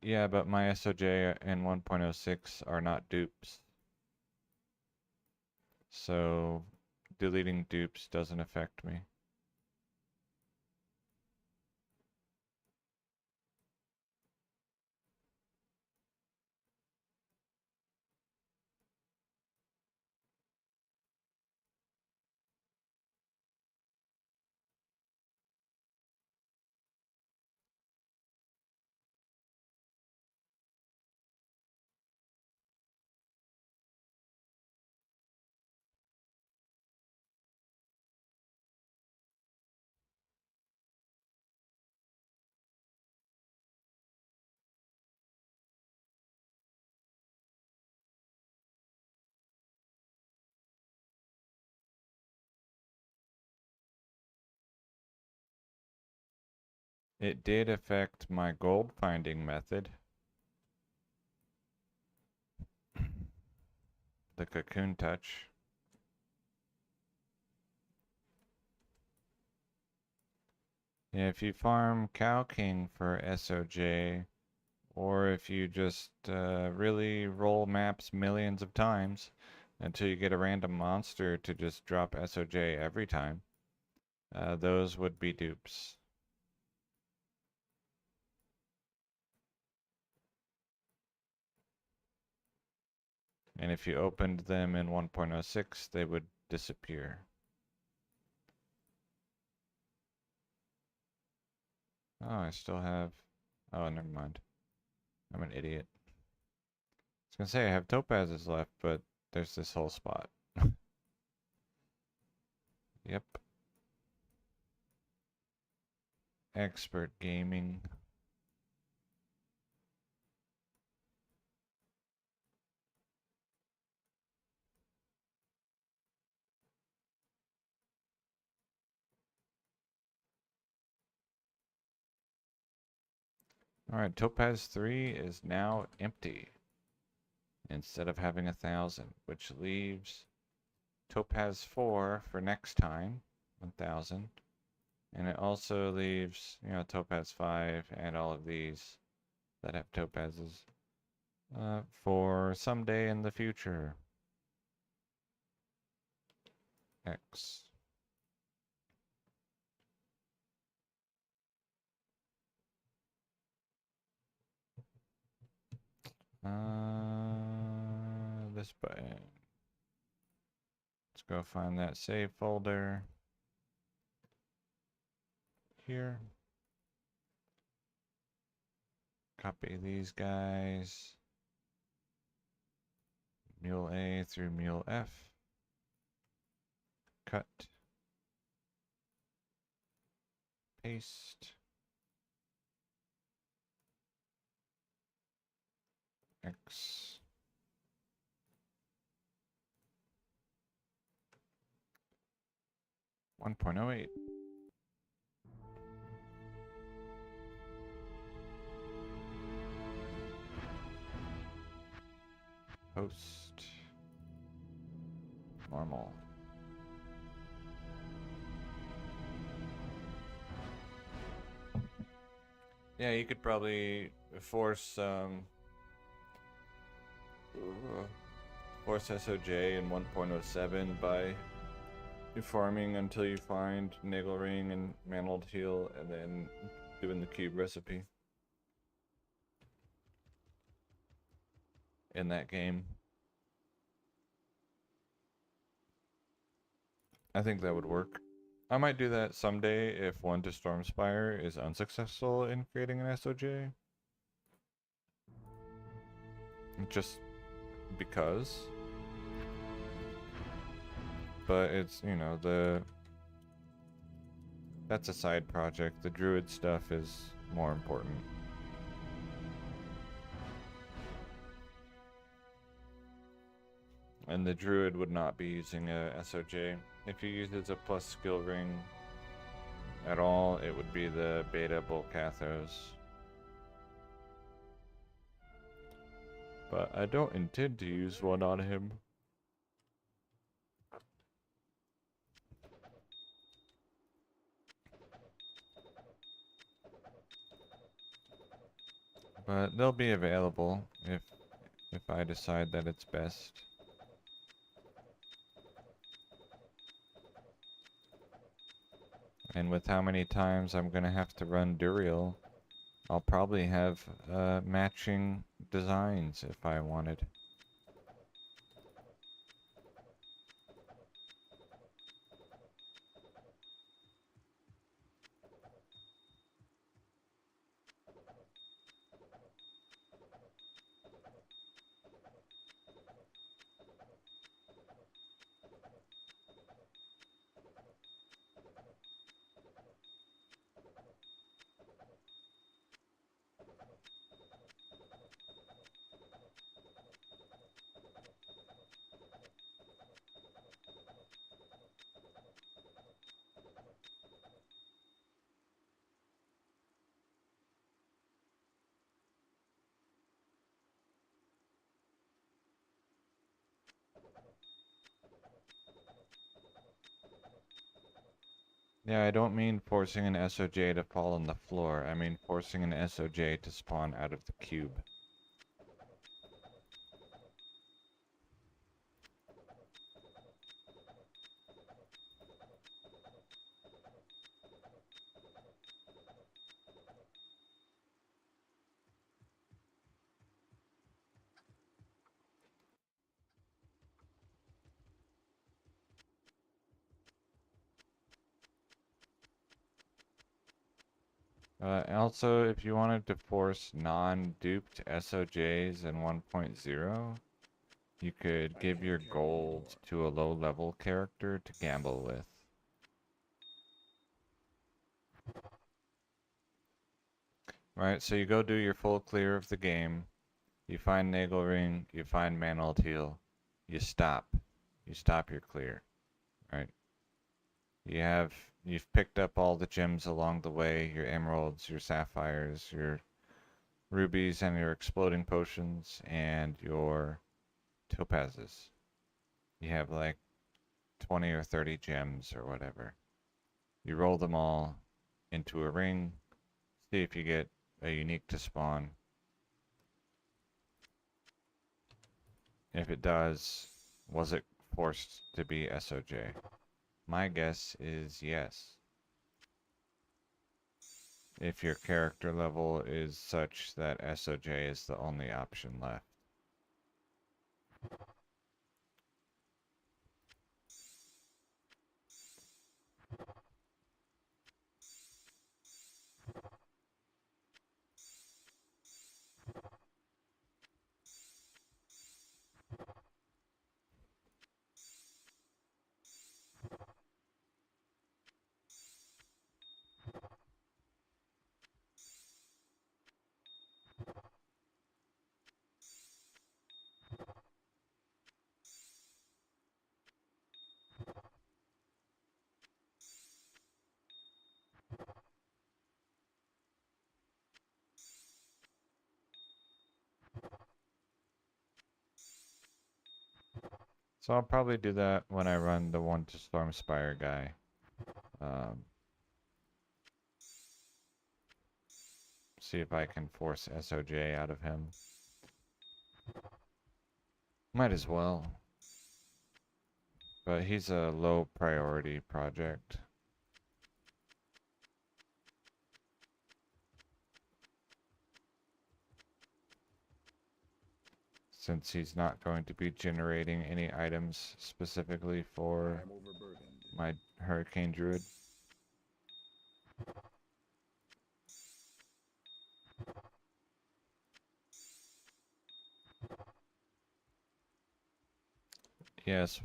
Yeah, but my SOJ in 1.06 are not dupes. So deleting dupes doesn't affect me. It did affect my gold finding method. The cocoon touch. Yeah, if you farm Cow King for SOJ, or if you just really roll maps millions of times until you get a random monster to just drop SOJ every time, those would be dupes. And if you opened them in 1.06, they would disappear. Oh, I still have... Oh, never mind. I'm an idiot. I was gonna say I have topazes left, but there's this whole spot. Yep. Expert gaming. Alright, Topaz 3 is now empty instead of having 1,000, which leaves Topaz 4 for next time, 1,000. And it also leaves, you know, Topaz 5 and all of these that have topazes for someday in the future. X. This button. Let's go find that save folder here. Copy these guys. Mule A through Mule F. Cut. Paste. X. One 1.08. Host. Normal. Yeah, you could probably force SOJ in 1.07 by farming until you find Nagelring and Mantled Heel, and then doing the cube recipe in that game. I think that would work. I might do that someday if 1 to Stormspire is unsuccessful in creating an SOJ. Just because. But it's, you know, that's a side project. The Druid stuff is more important. And the Druid would not be using a SOJ. If he uses a plus skill ring at all, it would be the Beta Bolcathos. But I don't intend to use one on him. But they'll be available if I decide that it's best. And with how many times I'm gonna have to run Duriel, I'll probably have matching designs if I wanted. Yeah, I don't mean forcing an SOJ to fall on the floor. I mean forcing an SOJ to spawn out of the cube. Also, if you wanted to force non-duped SOJs in 1.0, you could give your gold to a low-level character to gamble with. Right, so you go do your full clear of the game, you find Nagelring, you find Mantled Heel, you stop your clear, right? You've picked up all the gems along the way, your emeralds, your sapphires, your rubies, and your exploding potions, and your topazes. You have like 20 or 30 gems or whatever. You roll them all into a ring, see if you get a unique to spawn. If it does, was it forced to be SOJ? My guess is yes. If your character level is such that SOJ is the only option left. So I'll probably do that when I run the one to Stormspire guy. See if I can force SOJ out of him. Might as well. But he's a low priority project. Since he's not going to be generating any items specifically for I'm overburdened. my Hurricane Druid. Yes.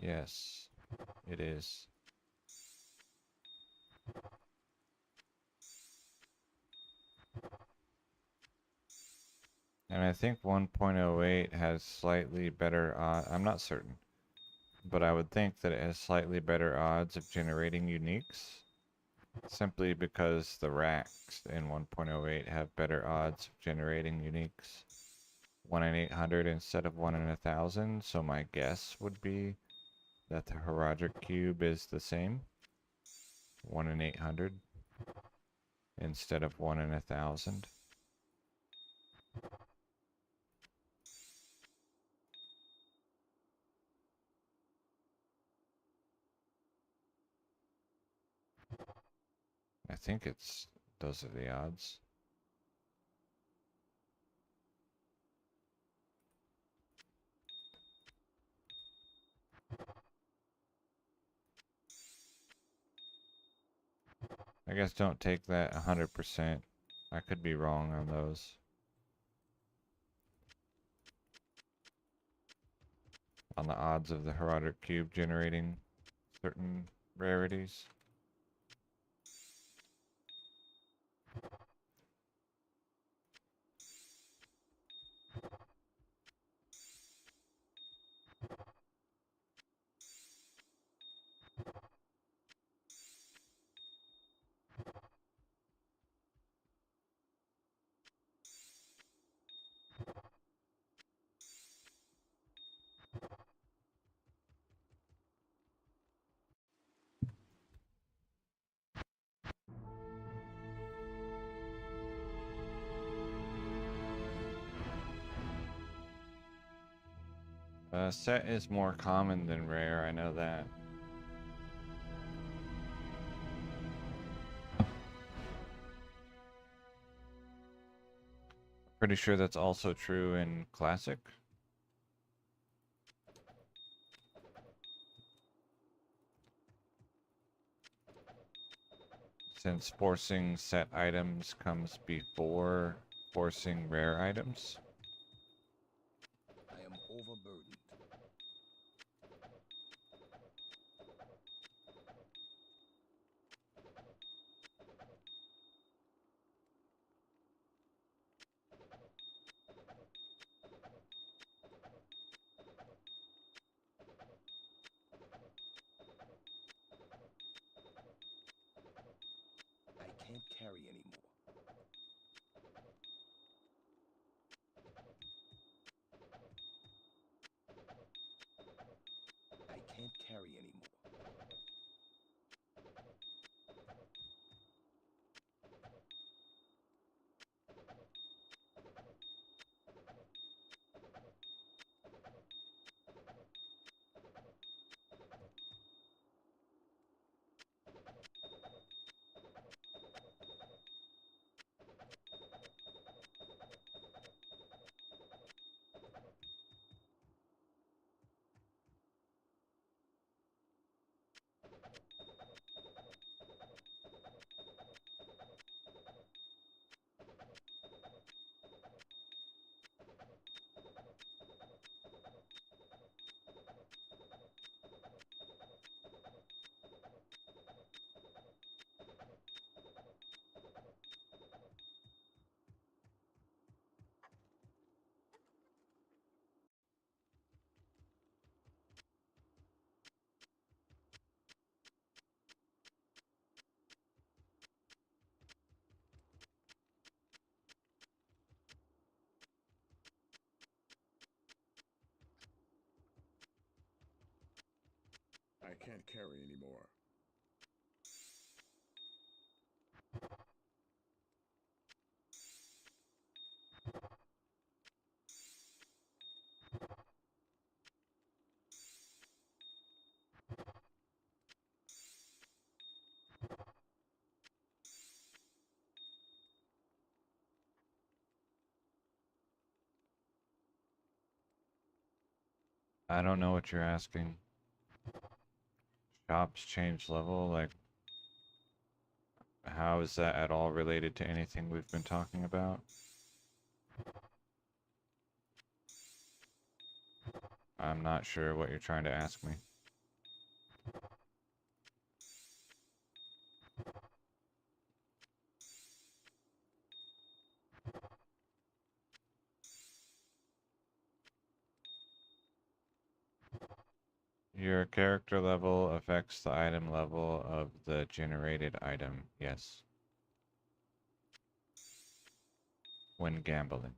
Yes, it is. And I think 1.08 has slightly better I'm not certain, but I would think that it has slightly better odds of generating uniques, simply because the racks in 1.08 have better odds of generating uniques. 1 in 800 instead of 1 in 1,000, so my guess would be that the Horadric Cube is the same. 1 in 800 instead of 1 in 1,000. I think those are the odds. I guess don't take that 100%. I could be wrong on those. On the odds of the Horadric Cube generating certain rarities. Set is more common than rare, I know that. Pretty sure that's also true in Classic. Since forcing set items comes before forcing rare items. I am overburdened. I can't carry anymore. I can't carry anymore. I can't carry anymore. I don't know what you're asking. Shops change level? Like, how is that at all related to anything we've been talking about? I'm not sure what you're trying to ask me. Your character level affects the item level of the generated item, yes. When gambling.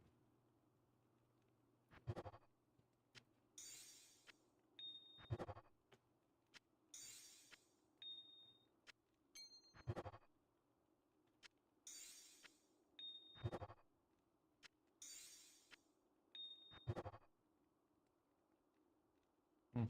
Hmm.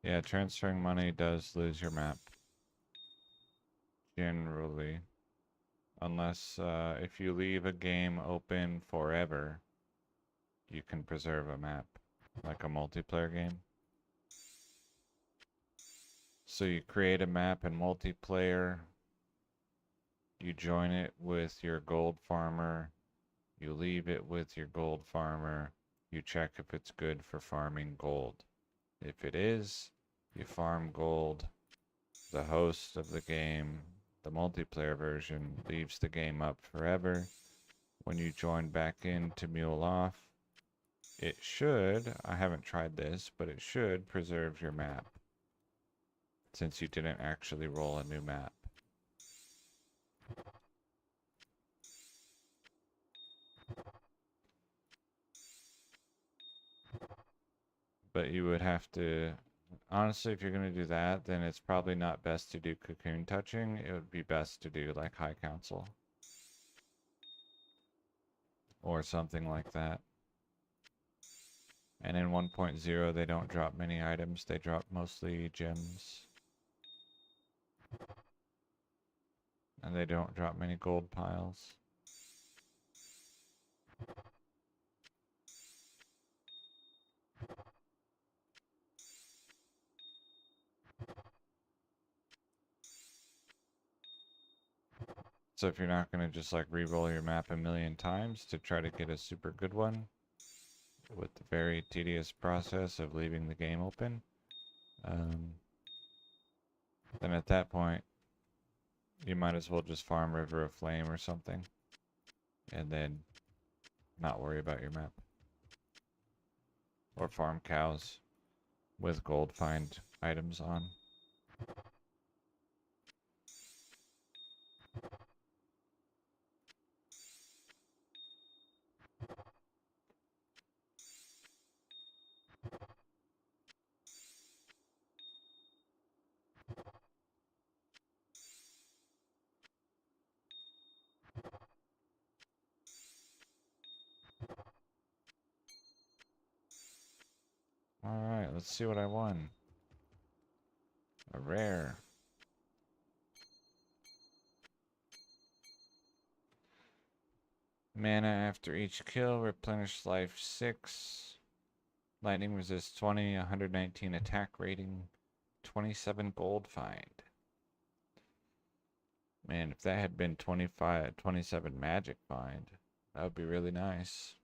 Yeah, transferring money does lose your map. Generally. Unless, if you leave a game open forever, you can preserve a map. Like a multiplayer game. So you create a map in multiplayer, you join it with your gold farmer, you leave it with your gold farmer, you check if it's good for farming gold. If it is, you farm gold. The host of the game, the multiplayer version, leaves the game up forever. When you join back in to mule off, it should, I haven't tried this, but it should preserve your map, since you didn't actually roll a new map. But you would have to, honestly, if you're going to do that, then it's probably not best to do cocoon touching. It would be best to do like High Council. Or something like that. And in 1.0, they don't drop many items, they drop mostly gems. And they don't drop many gold piles. So if you're not going to just like re-roll your map a million times to try to get a super good one, with the very tedious process of leaving the game open, then at that point, you might as well just farm River of Flame or something, and then not worry about your map. Or farm cows with gold find items on. Alright, let's see what I won. A rare. Mana after each kill, replenish life 6. Lightning resist 20, 119 attack rating, 27 gold find. Man, if that had been 27 magic find, that would be really nice.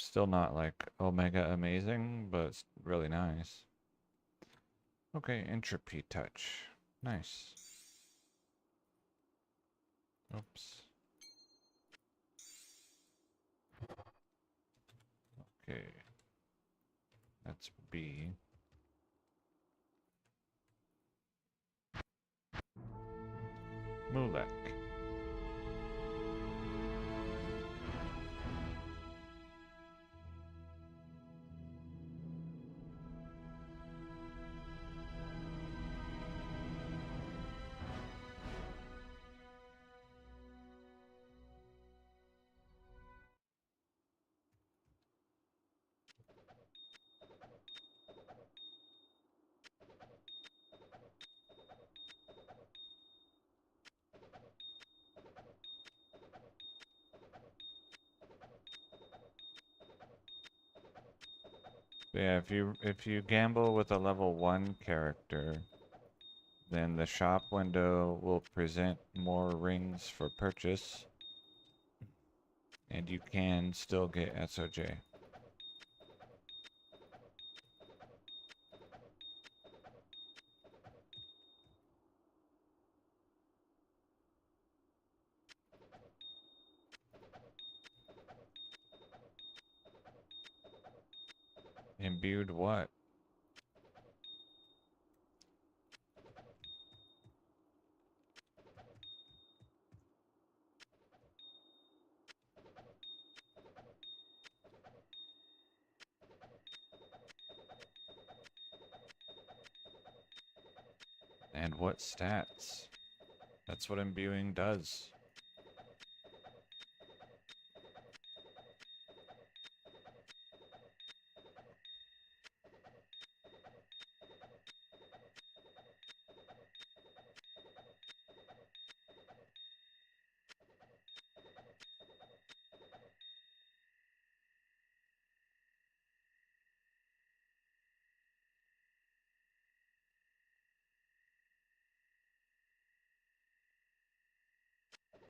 Still not like Omega amazing, but it's really nice. Okay, Entropy Touch. Nice. Oops. Okay. That's B. Mulek. Yeah, if you gamble with a level 1 character, then the shop window will present more rings for purchase, and you can still get SOJ. Imbued what? And what stats? That's what imbuing does.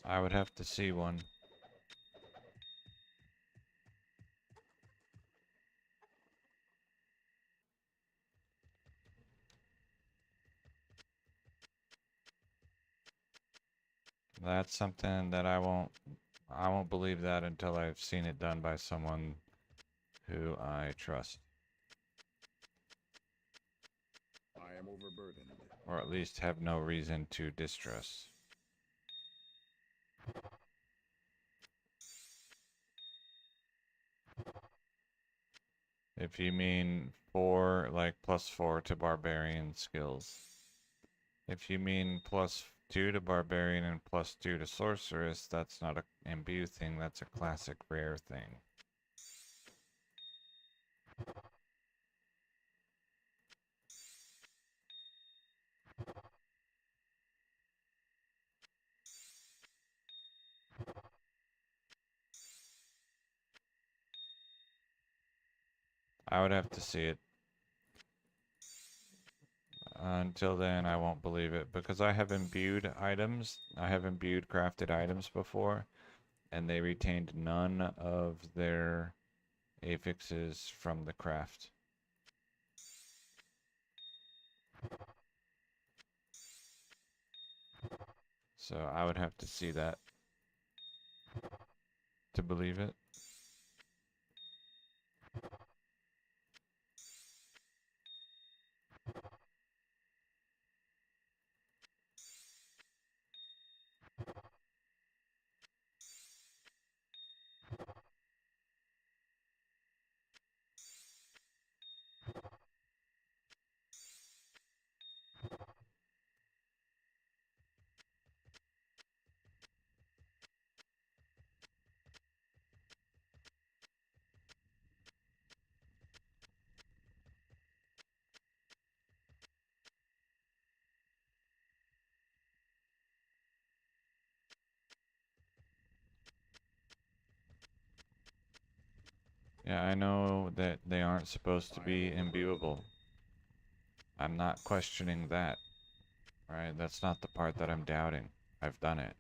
I would have to see one. That's something that I won't believe that until I've seen it done by someone who I trust. I am overburdened. Or at least have no reason to distrust. If you mean like +4 to barbarian skills. If you mean +2 to barbarian and +2 to sorceress, that's not a imbue thing, that's a classic rare thing. I would have to see it. Until then, I won't believe it because I have imbued items. I have imbued crafted items before, and they retained none of their affixes from the craft. So I would have to see that to believe it. Yeah, I know that they aren't supposed to be imbuable. I'm not questioning that. Right? That's not the part that I'm doubting. I've done it.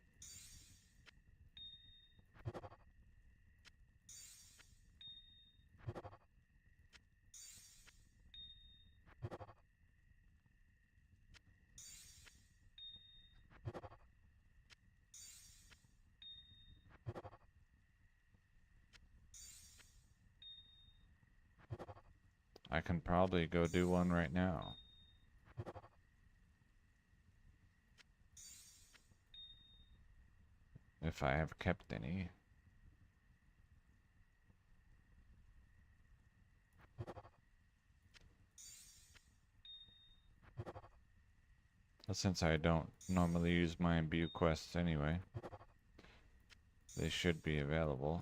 I can probably go do one right now. If I have kept any. Since I don't normally use my imbue quests anyway, they should be available.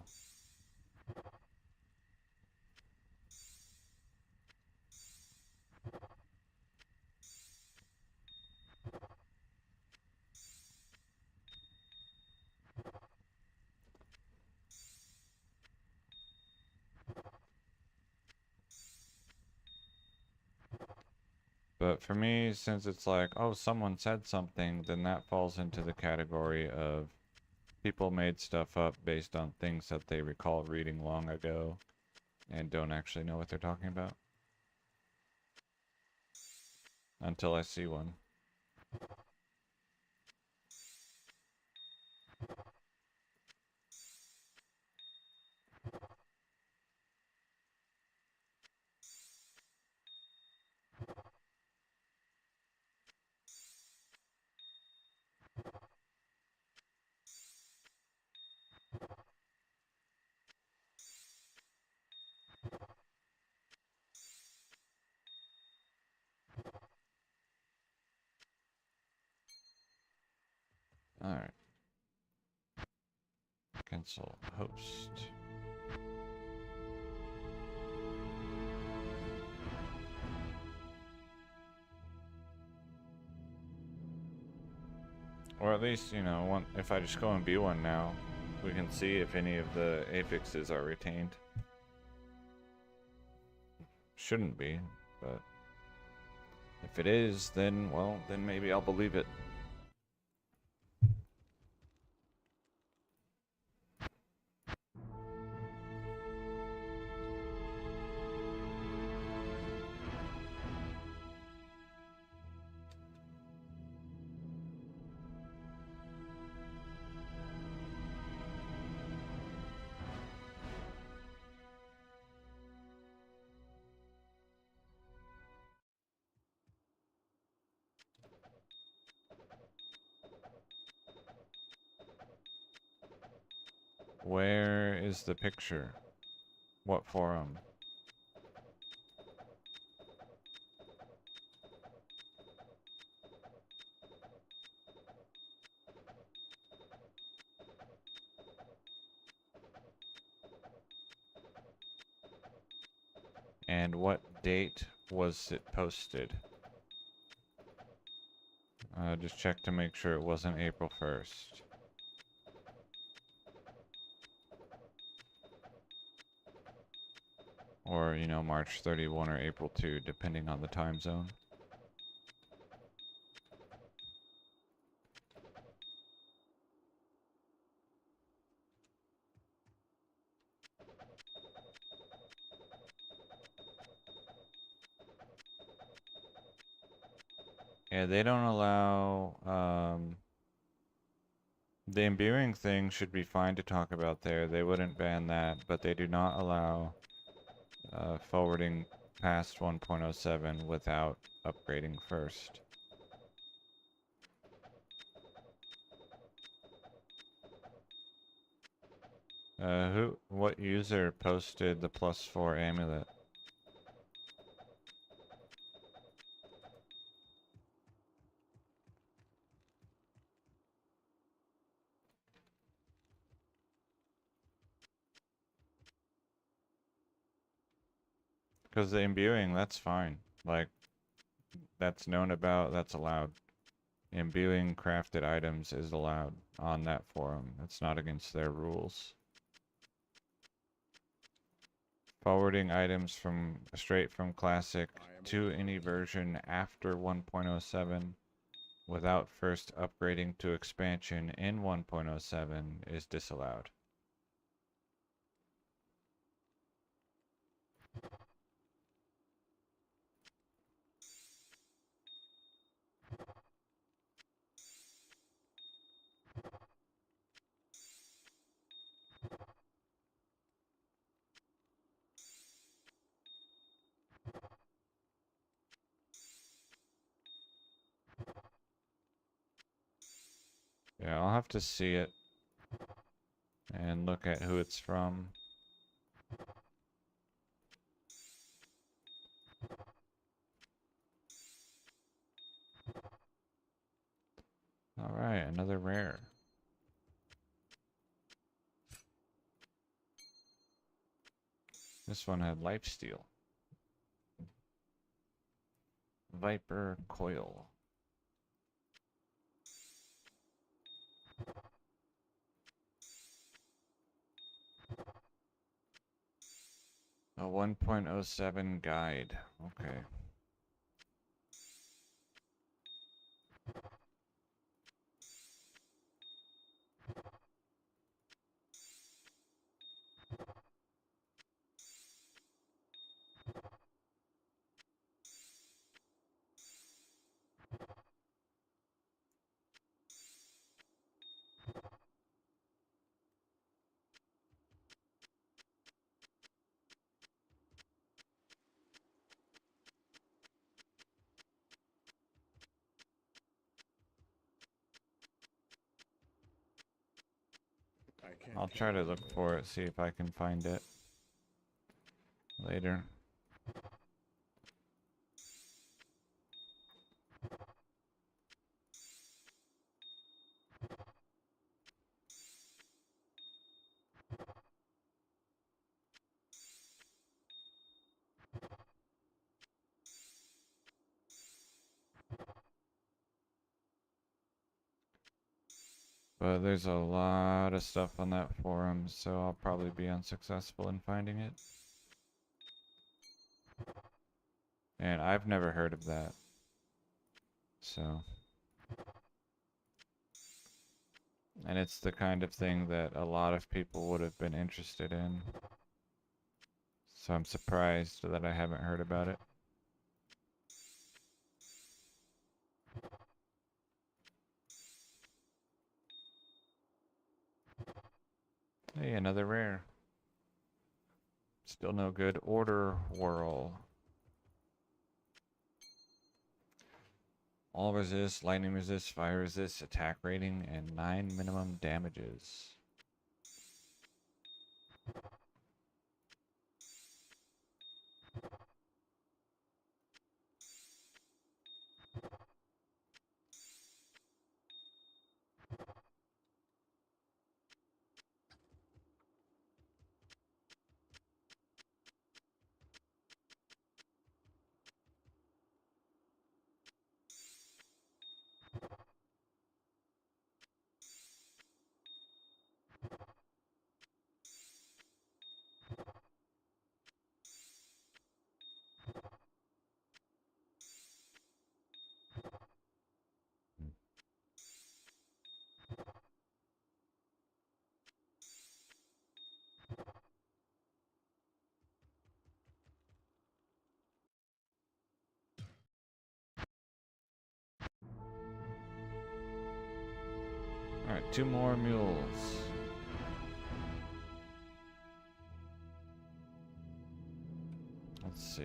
But for me, since it's like, oh, someone said something, then that falls into the category of people made stuff up based on things that they recall reading long ago and don't actually know what they're talking about. Until I see one. Alright. Cancel host. Or at least, you know, if I just go and be one now, we can see if any of the affixes are retained. Shouldn't be, but if it is, then, well, then maybe I'll believe it. Where is the picture? What forum? And what date was it posted? Just check to make sure it wasn't April 1st. Or, you know, March 31 or April 2, depending on the time zone. Yeah, they don't allow, the imbuing thing should be fine to talk about there. They wouldn't ban that, but they do not allow forwarding past 1.07 without upgrading first. What user posted the +4 amulet? Because the imbuing, that's fine. Like, that's known about, that's allowed. Imbuing crafted items is allowed on that forum. It's not against their rules. Forwarding items straight from Classic to any version after 1.07 without first upgrading to expansion in 1.07 is disallowed. Yeah, I'll have to see it and look at who it's from. Alright, another rare. This one had lifesteal. Viper coil. A 1.07 guide. Okay. I can't I'll try to handle look it. for it, see if I can find it later. But there's a lot of stuff on that forum, so I'll probably be unsuccessful in finding it. And I've never heard of that. So. And it's the kind of thing that a lot of people would have been interested in. So I'm surprised that I haven't heard about it. Hey, another rare. Still no good. Order Whirl. All resist, lightning resist, fire resist, attack rating, and 9 minimum damages. Alright, 2 more mules. Let's see.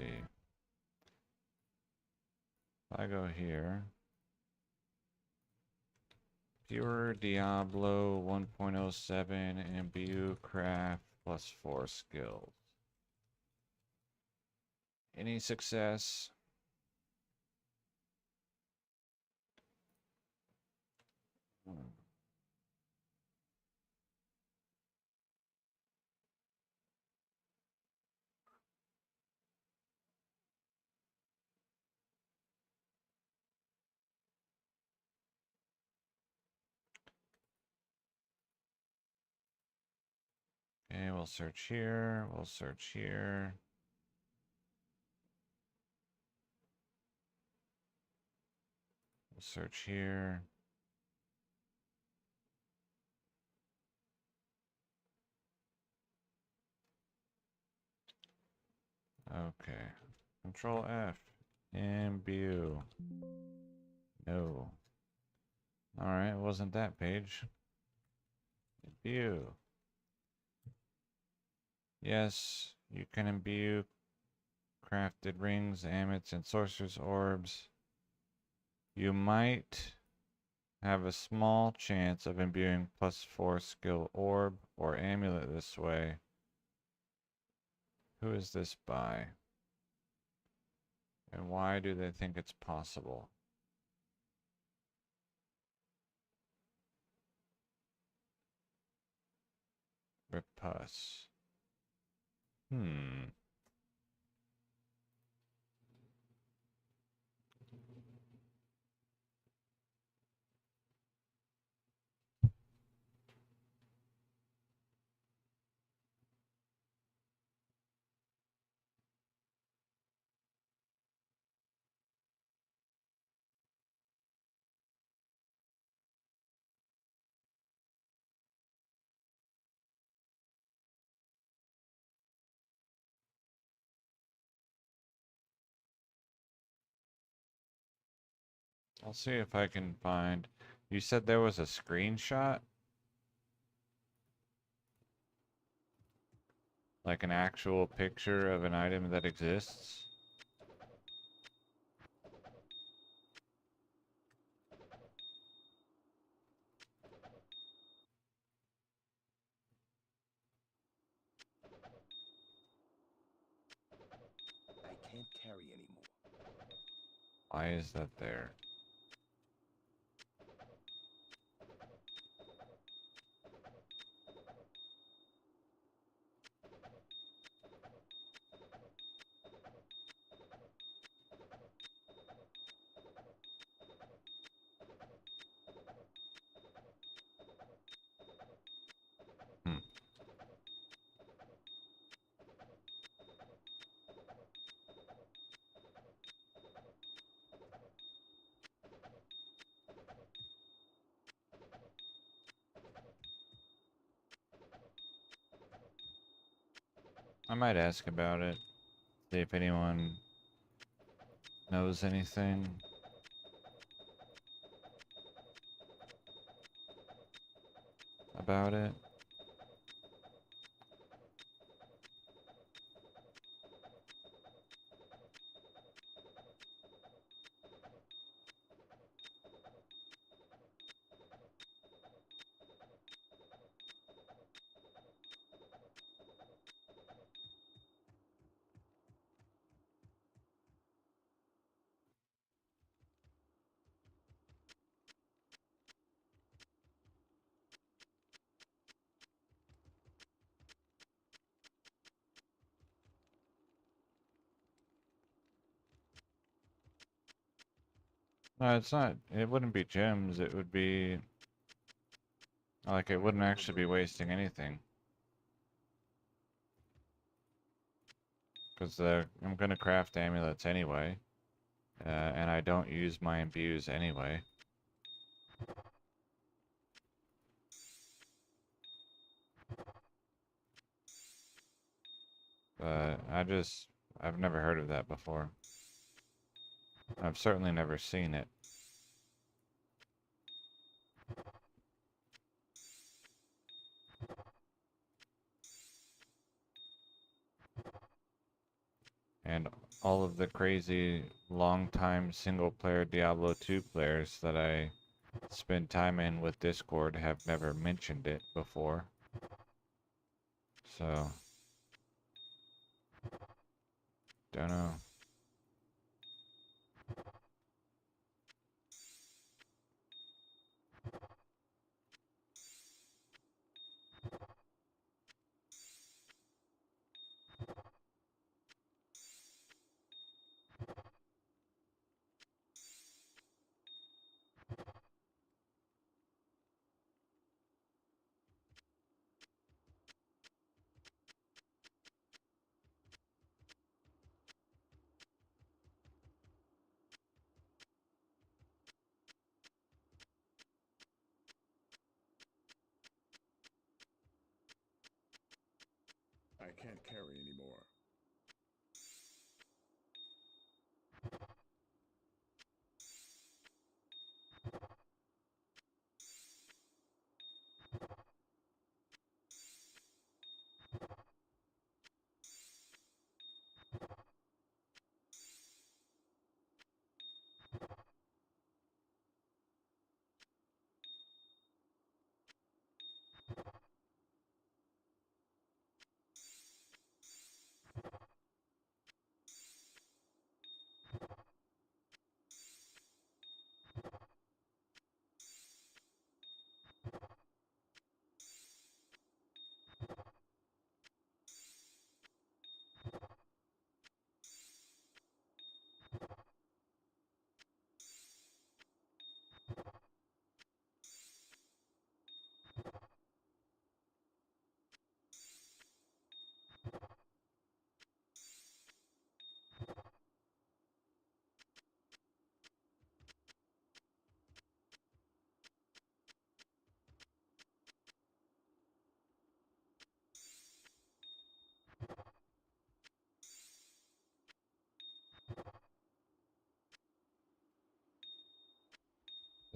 If I go here. Pure Diablo 1.07 Imbue Craft plus 4 skills. Any success? Okay, we'll search here. We'll search here. We'll search here. Okay. Control F. Imbue. No. Alright, it wasn't that page. Imbue. Yes, you can imbue crafted rings, amulets, and sorcerer's orbs. You might have a small chance of imbuing +4 skill orb or amulet this way. Who is this by? And why do they think it's possible? Repus. Hmm. I'll see if I can find. You said there was a screenshot? Like an actual picture of an item that exists? I can't carry anymore. Why is that there? Hmm. I might ask about it. See if anyone knows anything about it. No, it's not. It wouldn't be gems. It would be like it wouldn't actually be wasting anything. Because I'm gonna craft amulets anyway, and I don't use my imbues anyway. But I've never heard of that before. I've certainly never seen it. And all of the crazy long-time single-player Diablo 2 players that I spend time in with Discord have never mentioned it before. So, don't know. I can't carry anymore.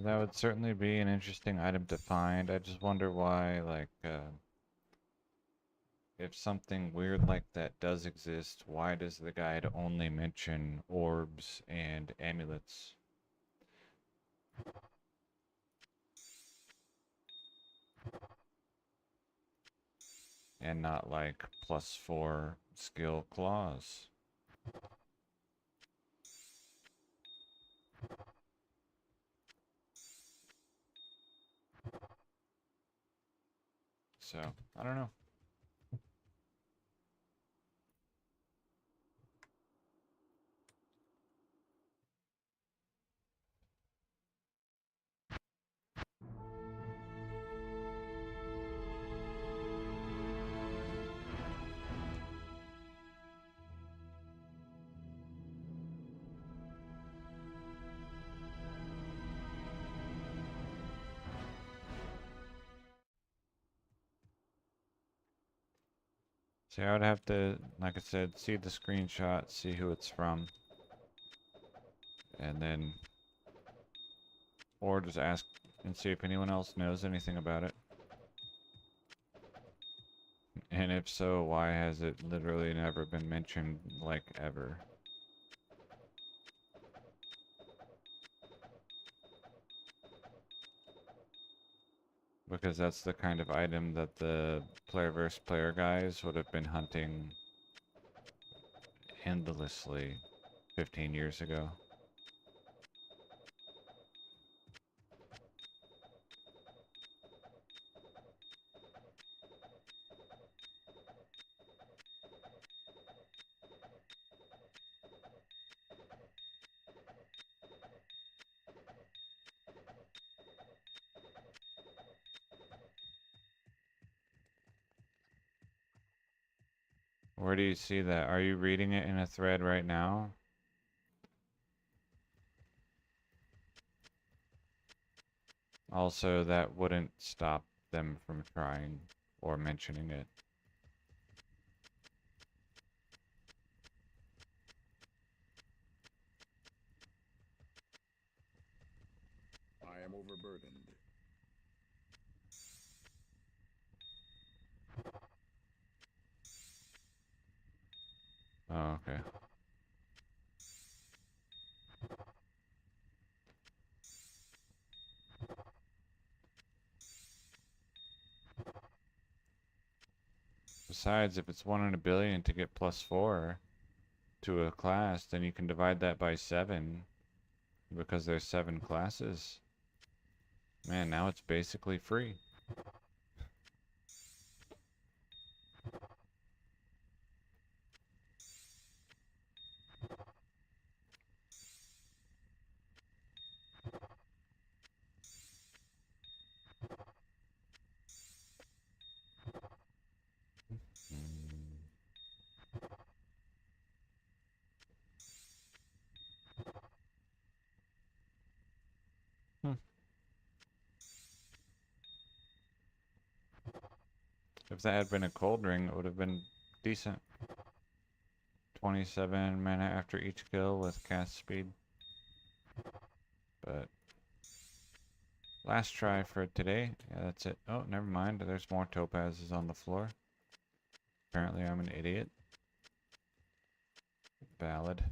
that would certainly be an interesting item to find. I just wonder why, like, if something weird like that does exist, why does the guide only mention orbs and amulets? And not like +4 skill claws. So, I don't know. See, I would have to, like I said, see the screenshot, see who it's from, and then, or just ask and see if anyone else knows anything about it. And if so, why has it literally never been mentioned, like, ever? Because that's the kind of item that the player versus player guys would have been hunting endlessly 15 years ago. Where do you see that? Are you reading it in a thread right now? Also, that wouldn't stop them from trying or mentioning it. I am overburdened. Oh, okay. Besides, if it's 1 in a billion to get +4 to a class, then you can divide that by 7 because there's 7 classes. Man, now it's basically free. Hmm. If that had been a cold ring, it would have been decent. 27 mana after each kill with cast speed. But last try for today. Yeah, that's it. Oh, never mind. There's more topazes on the floor. Apparently I'm an idiot. Valid.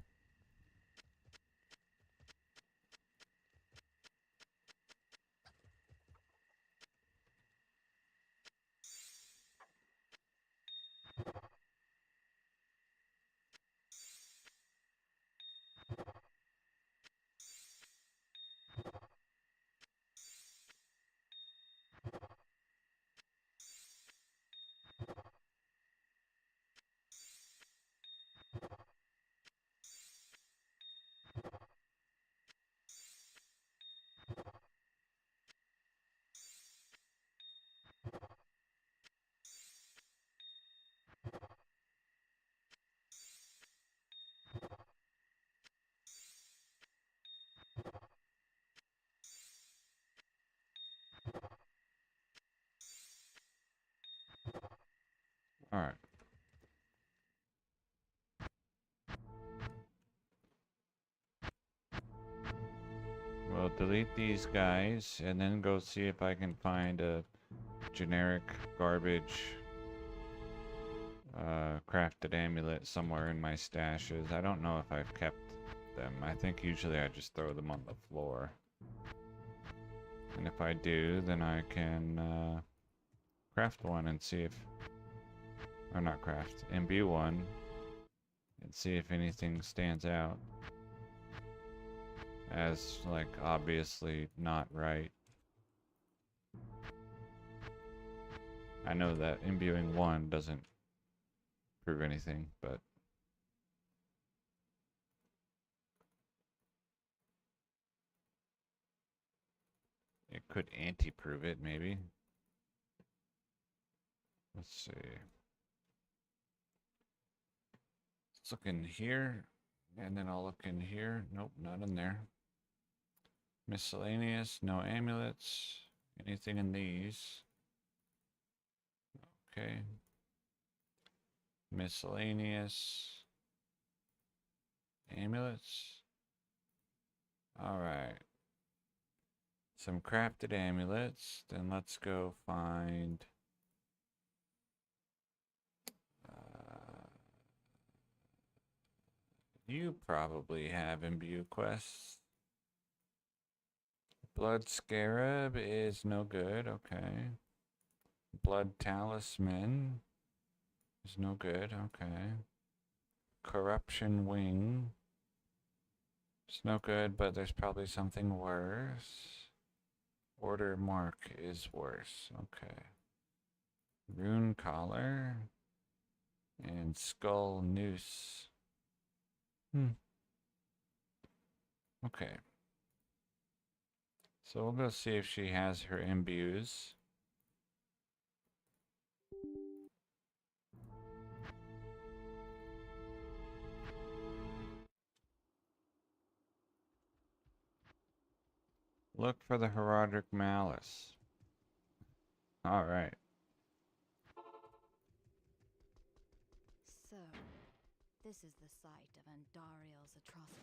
delete these guys and then go see if I can find a generic garbage crafted amulet somewhere in my stashes. I don't know if I've kept them. I think usually I just throw them on the floor. And if I do, then I can craft one and see if, or not craft, imbue one and see if anything stands out as, like, obviously not right. I know that imbuing one doesn't prove anything, but it could anti-prove it, maybe. Let's see. Let's look in here, and then I'll look in here. Nope, not in there. Miscellaneous, no amulets. Anything in these? Okay. Miscellaneous. Amulets. Alright. Some crafted amulets. Then let's go find... you probably have imbue quests. Blood Scarab is no good, okay. Blood Talisman is no good, okay. Corruption Wing. It's no good, but there's probably something worse. Order Mark is worse, okay. Rune Collar. And Skull Noose. Okay. So we'll go see if she has her imbues. Look for the Herodic Malice. Alright. So, this is the site of Andariel's atrocities.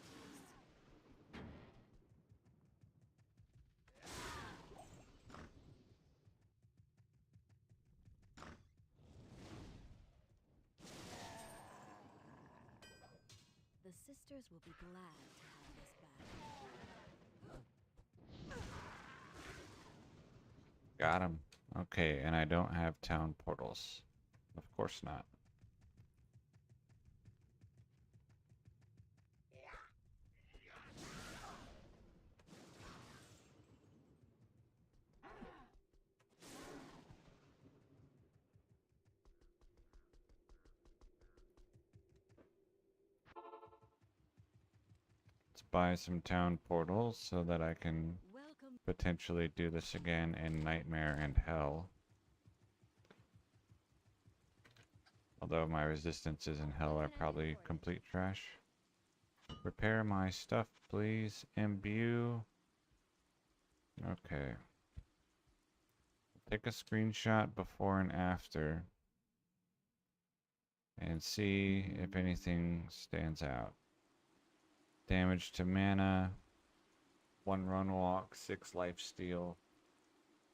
The sisters will be glad to have this back. Got him. Okay, and I don't have town portals. Of course not. Let's buy some town portals so that I can Welcome. potentially do this again in Nightmare and Hell. Although my resistances in Hell are probably complete trash. Repair my stuff, please. Imbue. Okay. Take a screenshot before and after. And see if anything stands out. Damage to mana. 1 run walk, 6 life steal.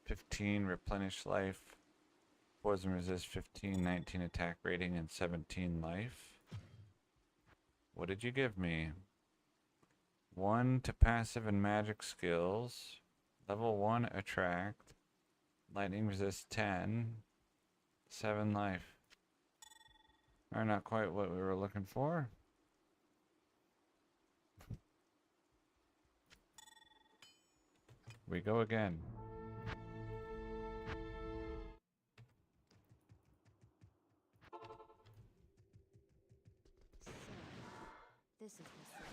15 replenish life. Poison resist 15, 19 attack rating, and 17 life. What did you give me? 1 to passive and magic skills. Level 1 attract. Lightning resist 10. 7 life. Are not quite what we were looking for. We go again. So, this is the site.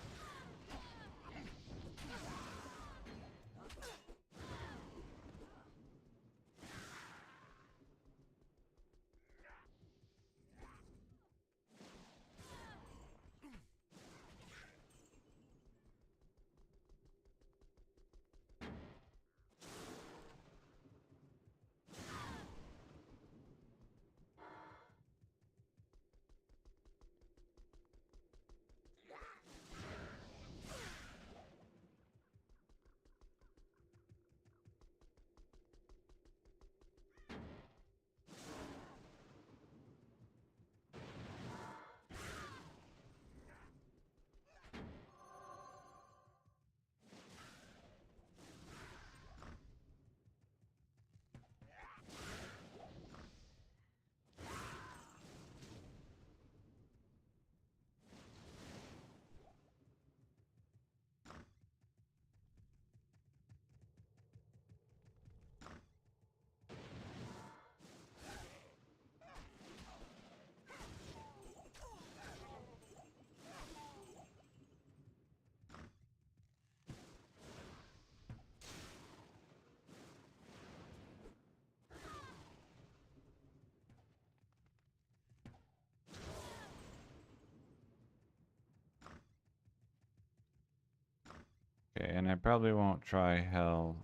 probably won't try Hell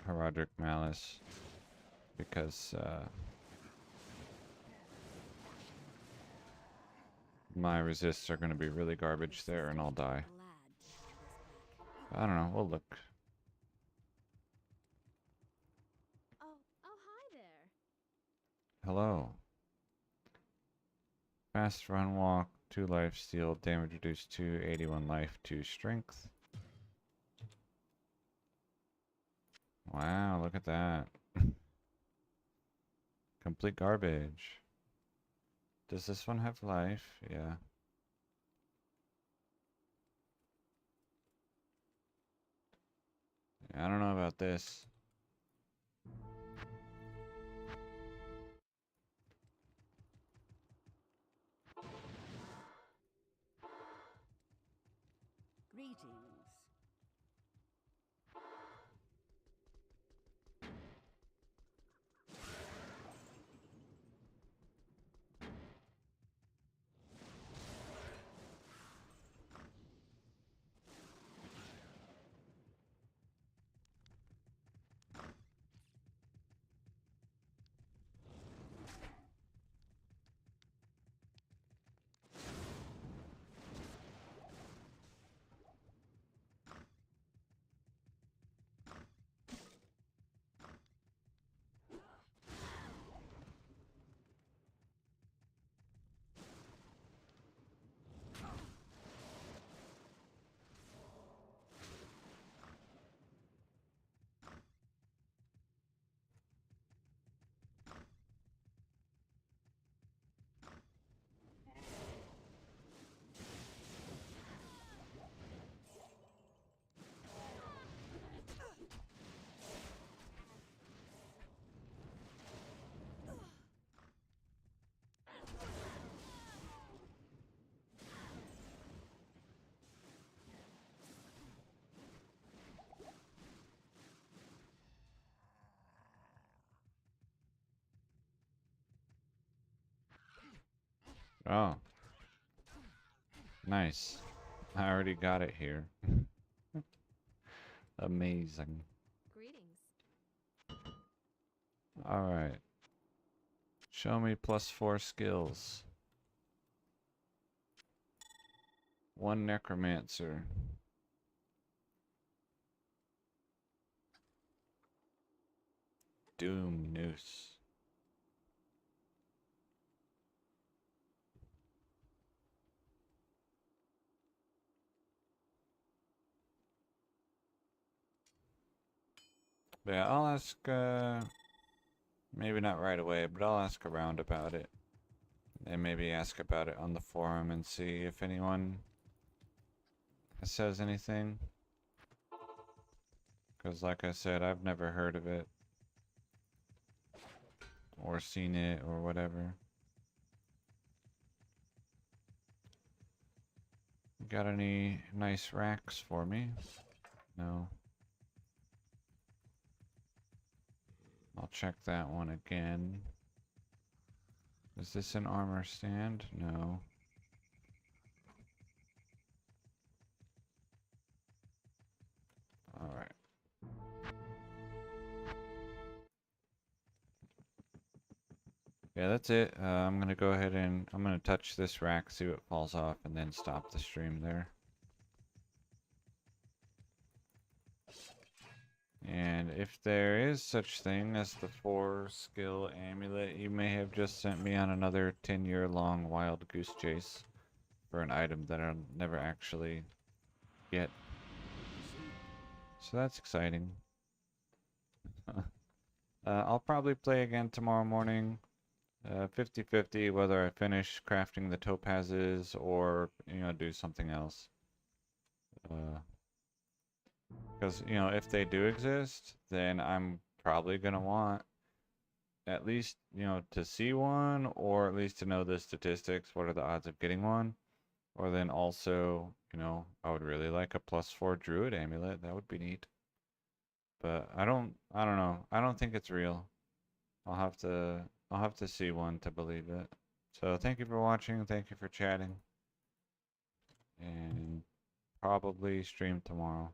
Herodic Malice because my resists are going to be really garbage there and I'll die. Glad to have this back. I don't know, we'll look. Oh, hi there. Hello. Fast run walk, 2 life steal, damage reduced to 81 life, 2 strength. Wow, look at that. Complete garbage. Does this one have life? Yeah. I don't know about this. Greetings. Oh. Nice. I already got it here. Amazing. Greetings. Alright. Show me +4 skills. 1 necromancer. Doom Noose. Yeah, I'll ask, maybe not right away, but I'll ask around about it. And maybe ask about it on the forum and see if anyone says anything. Because like I said, I've never heard of it. Or seen it, or whatever. Got any nice racks for me? No. I'll check that one again. Is this an armor stand? No. Alright. Yeah, that's it. I'm gonna go ahead and I'm gonna touch this rack, see what falls off, and then stop the stream there. And if there is such thing as the 4 skill amulet, you may have just sent me on another 10-year-long wild goose chase for an item that I'll never actually get. So that's exciting. I'll probably play again tomorrow morning. 50-50 whether I finish crafting the topazes or, you know, do something else. Because, you know, if they do exist, then I'm probably going to want at least, you know, to see one, or at least to know the statistics. What are the odds of getting one? Or then also, you know, I would really like a +4 druid amulet. That would be neat. But I don't know. I don't think it's real. I'll have to see one to believe it. So thank you for watching. Thank you for chatting. And probably stream tomorrow.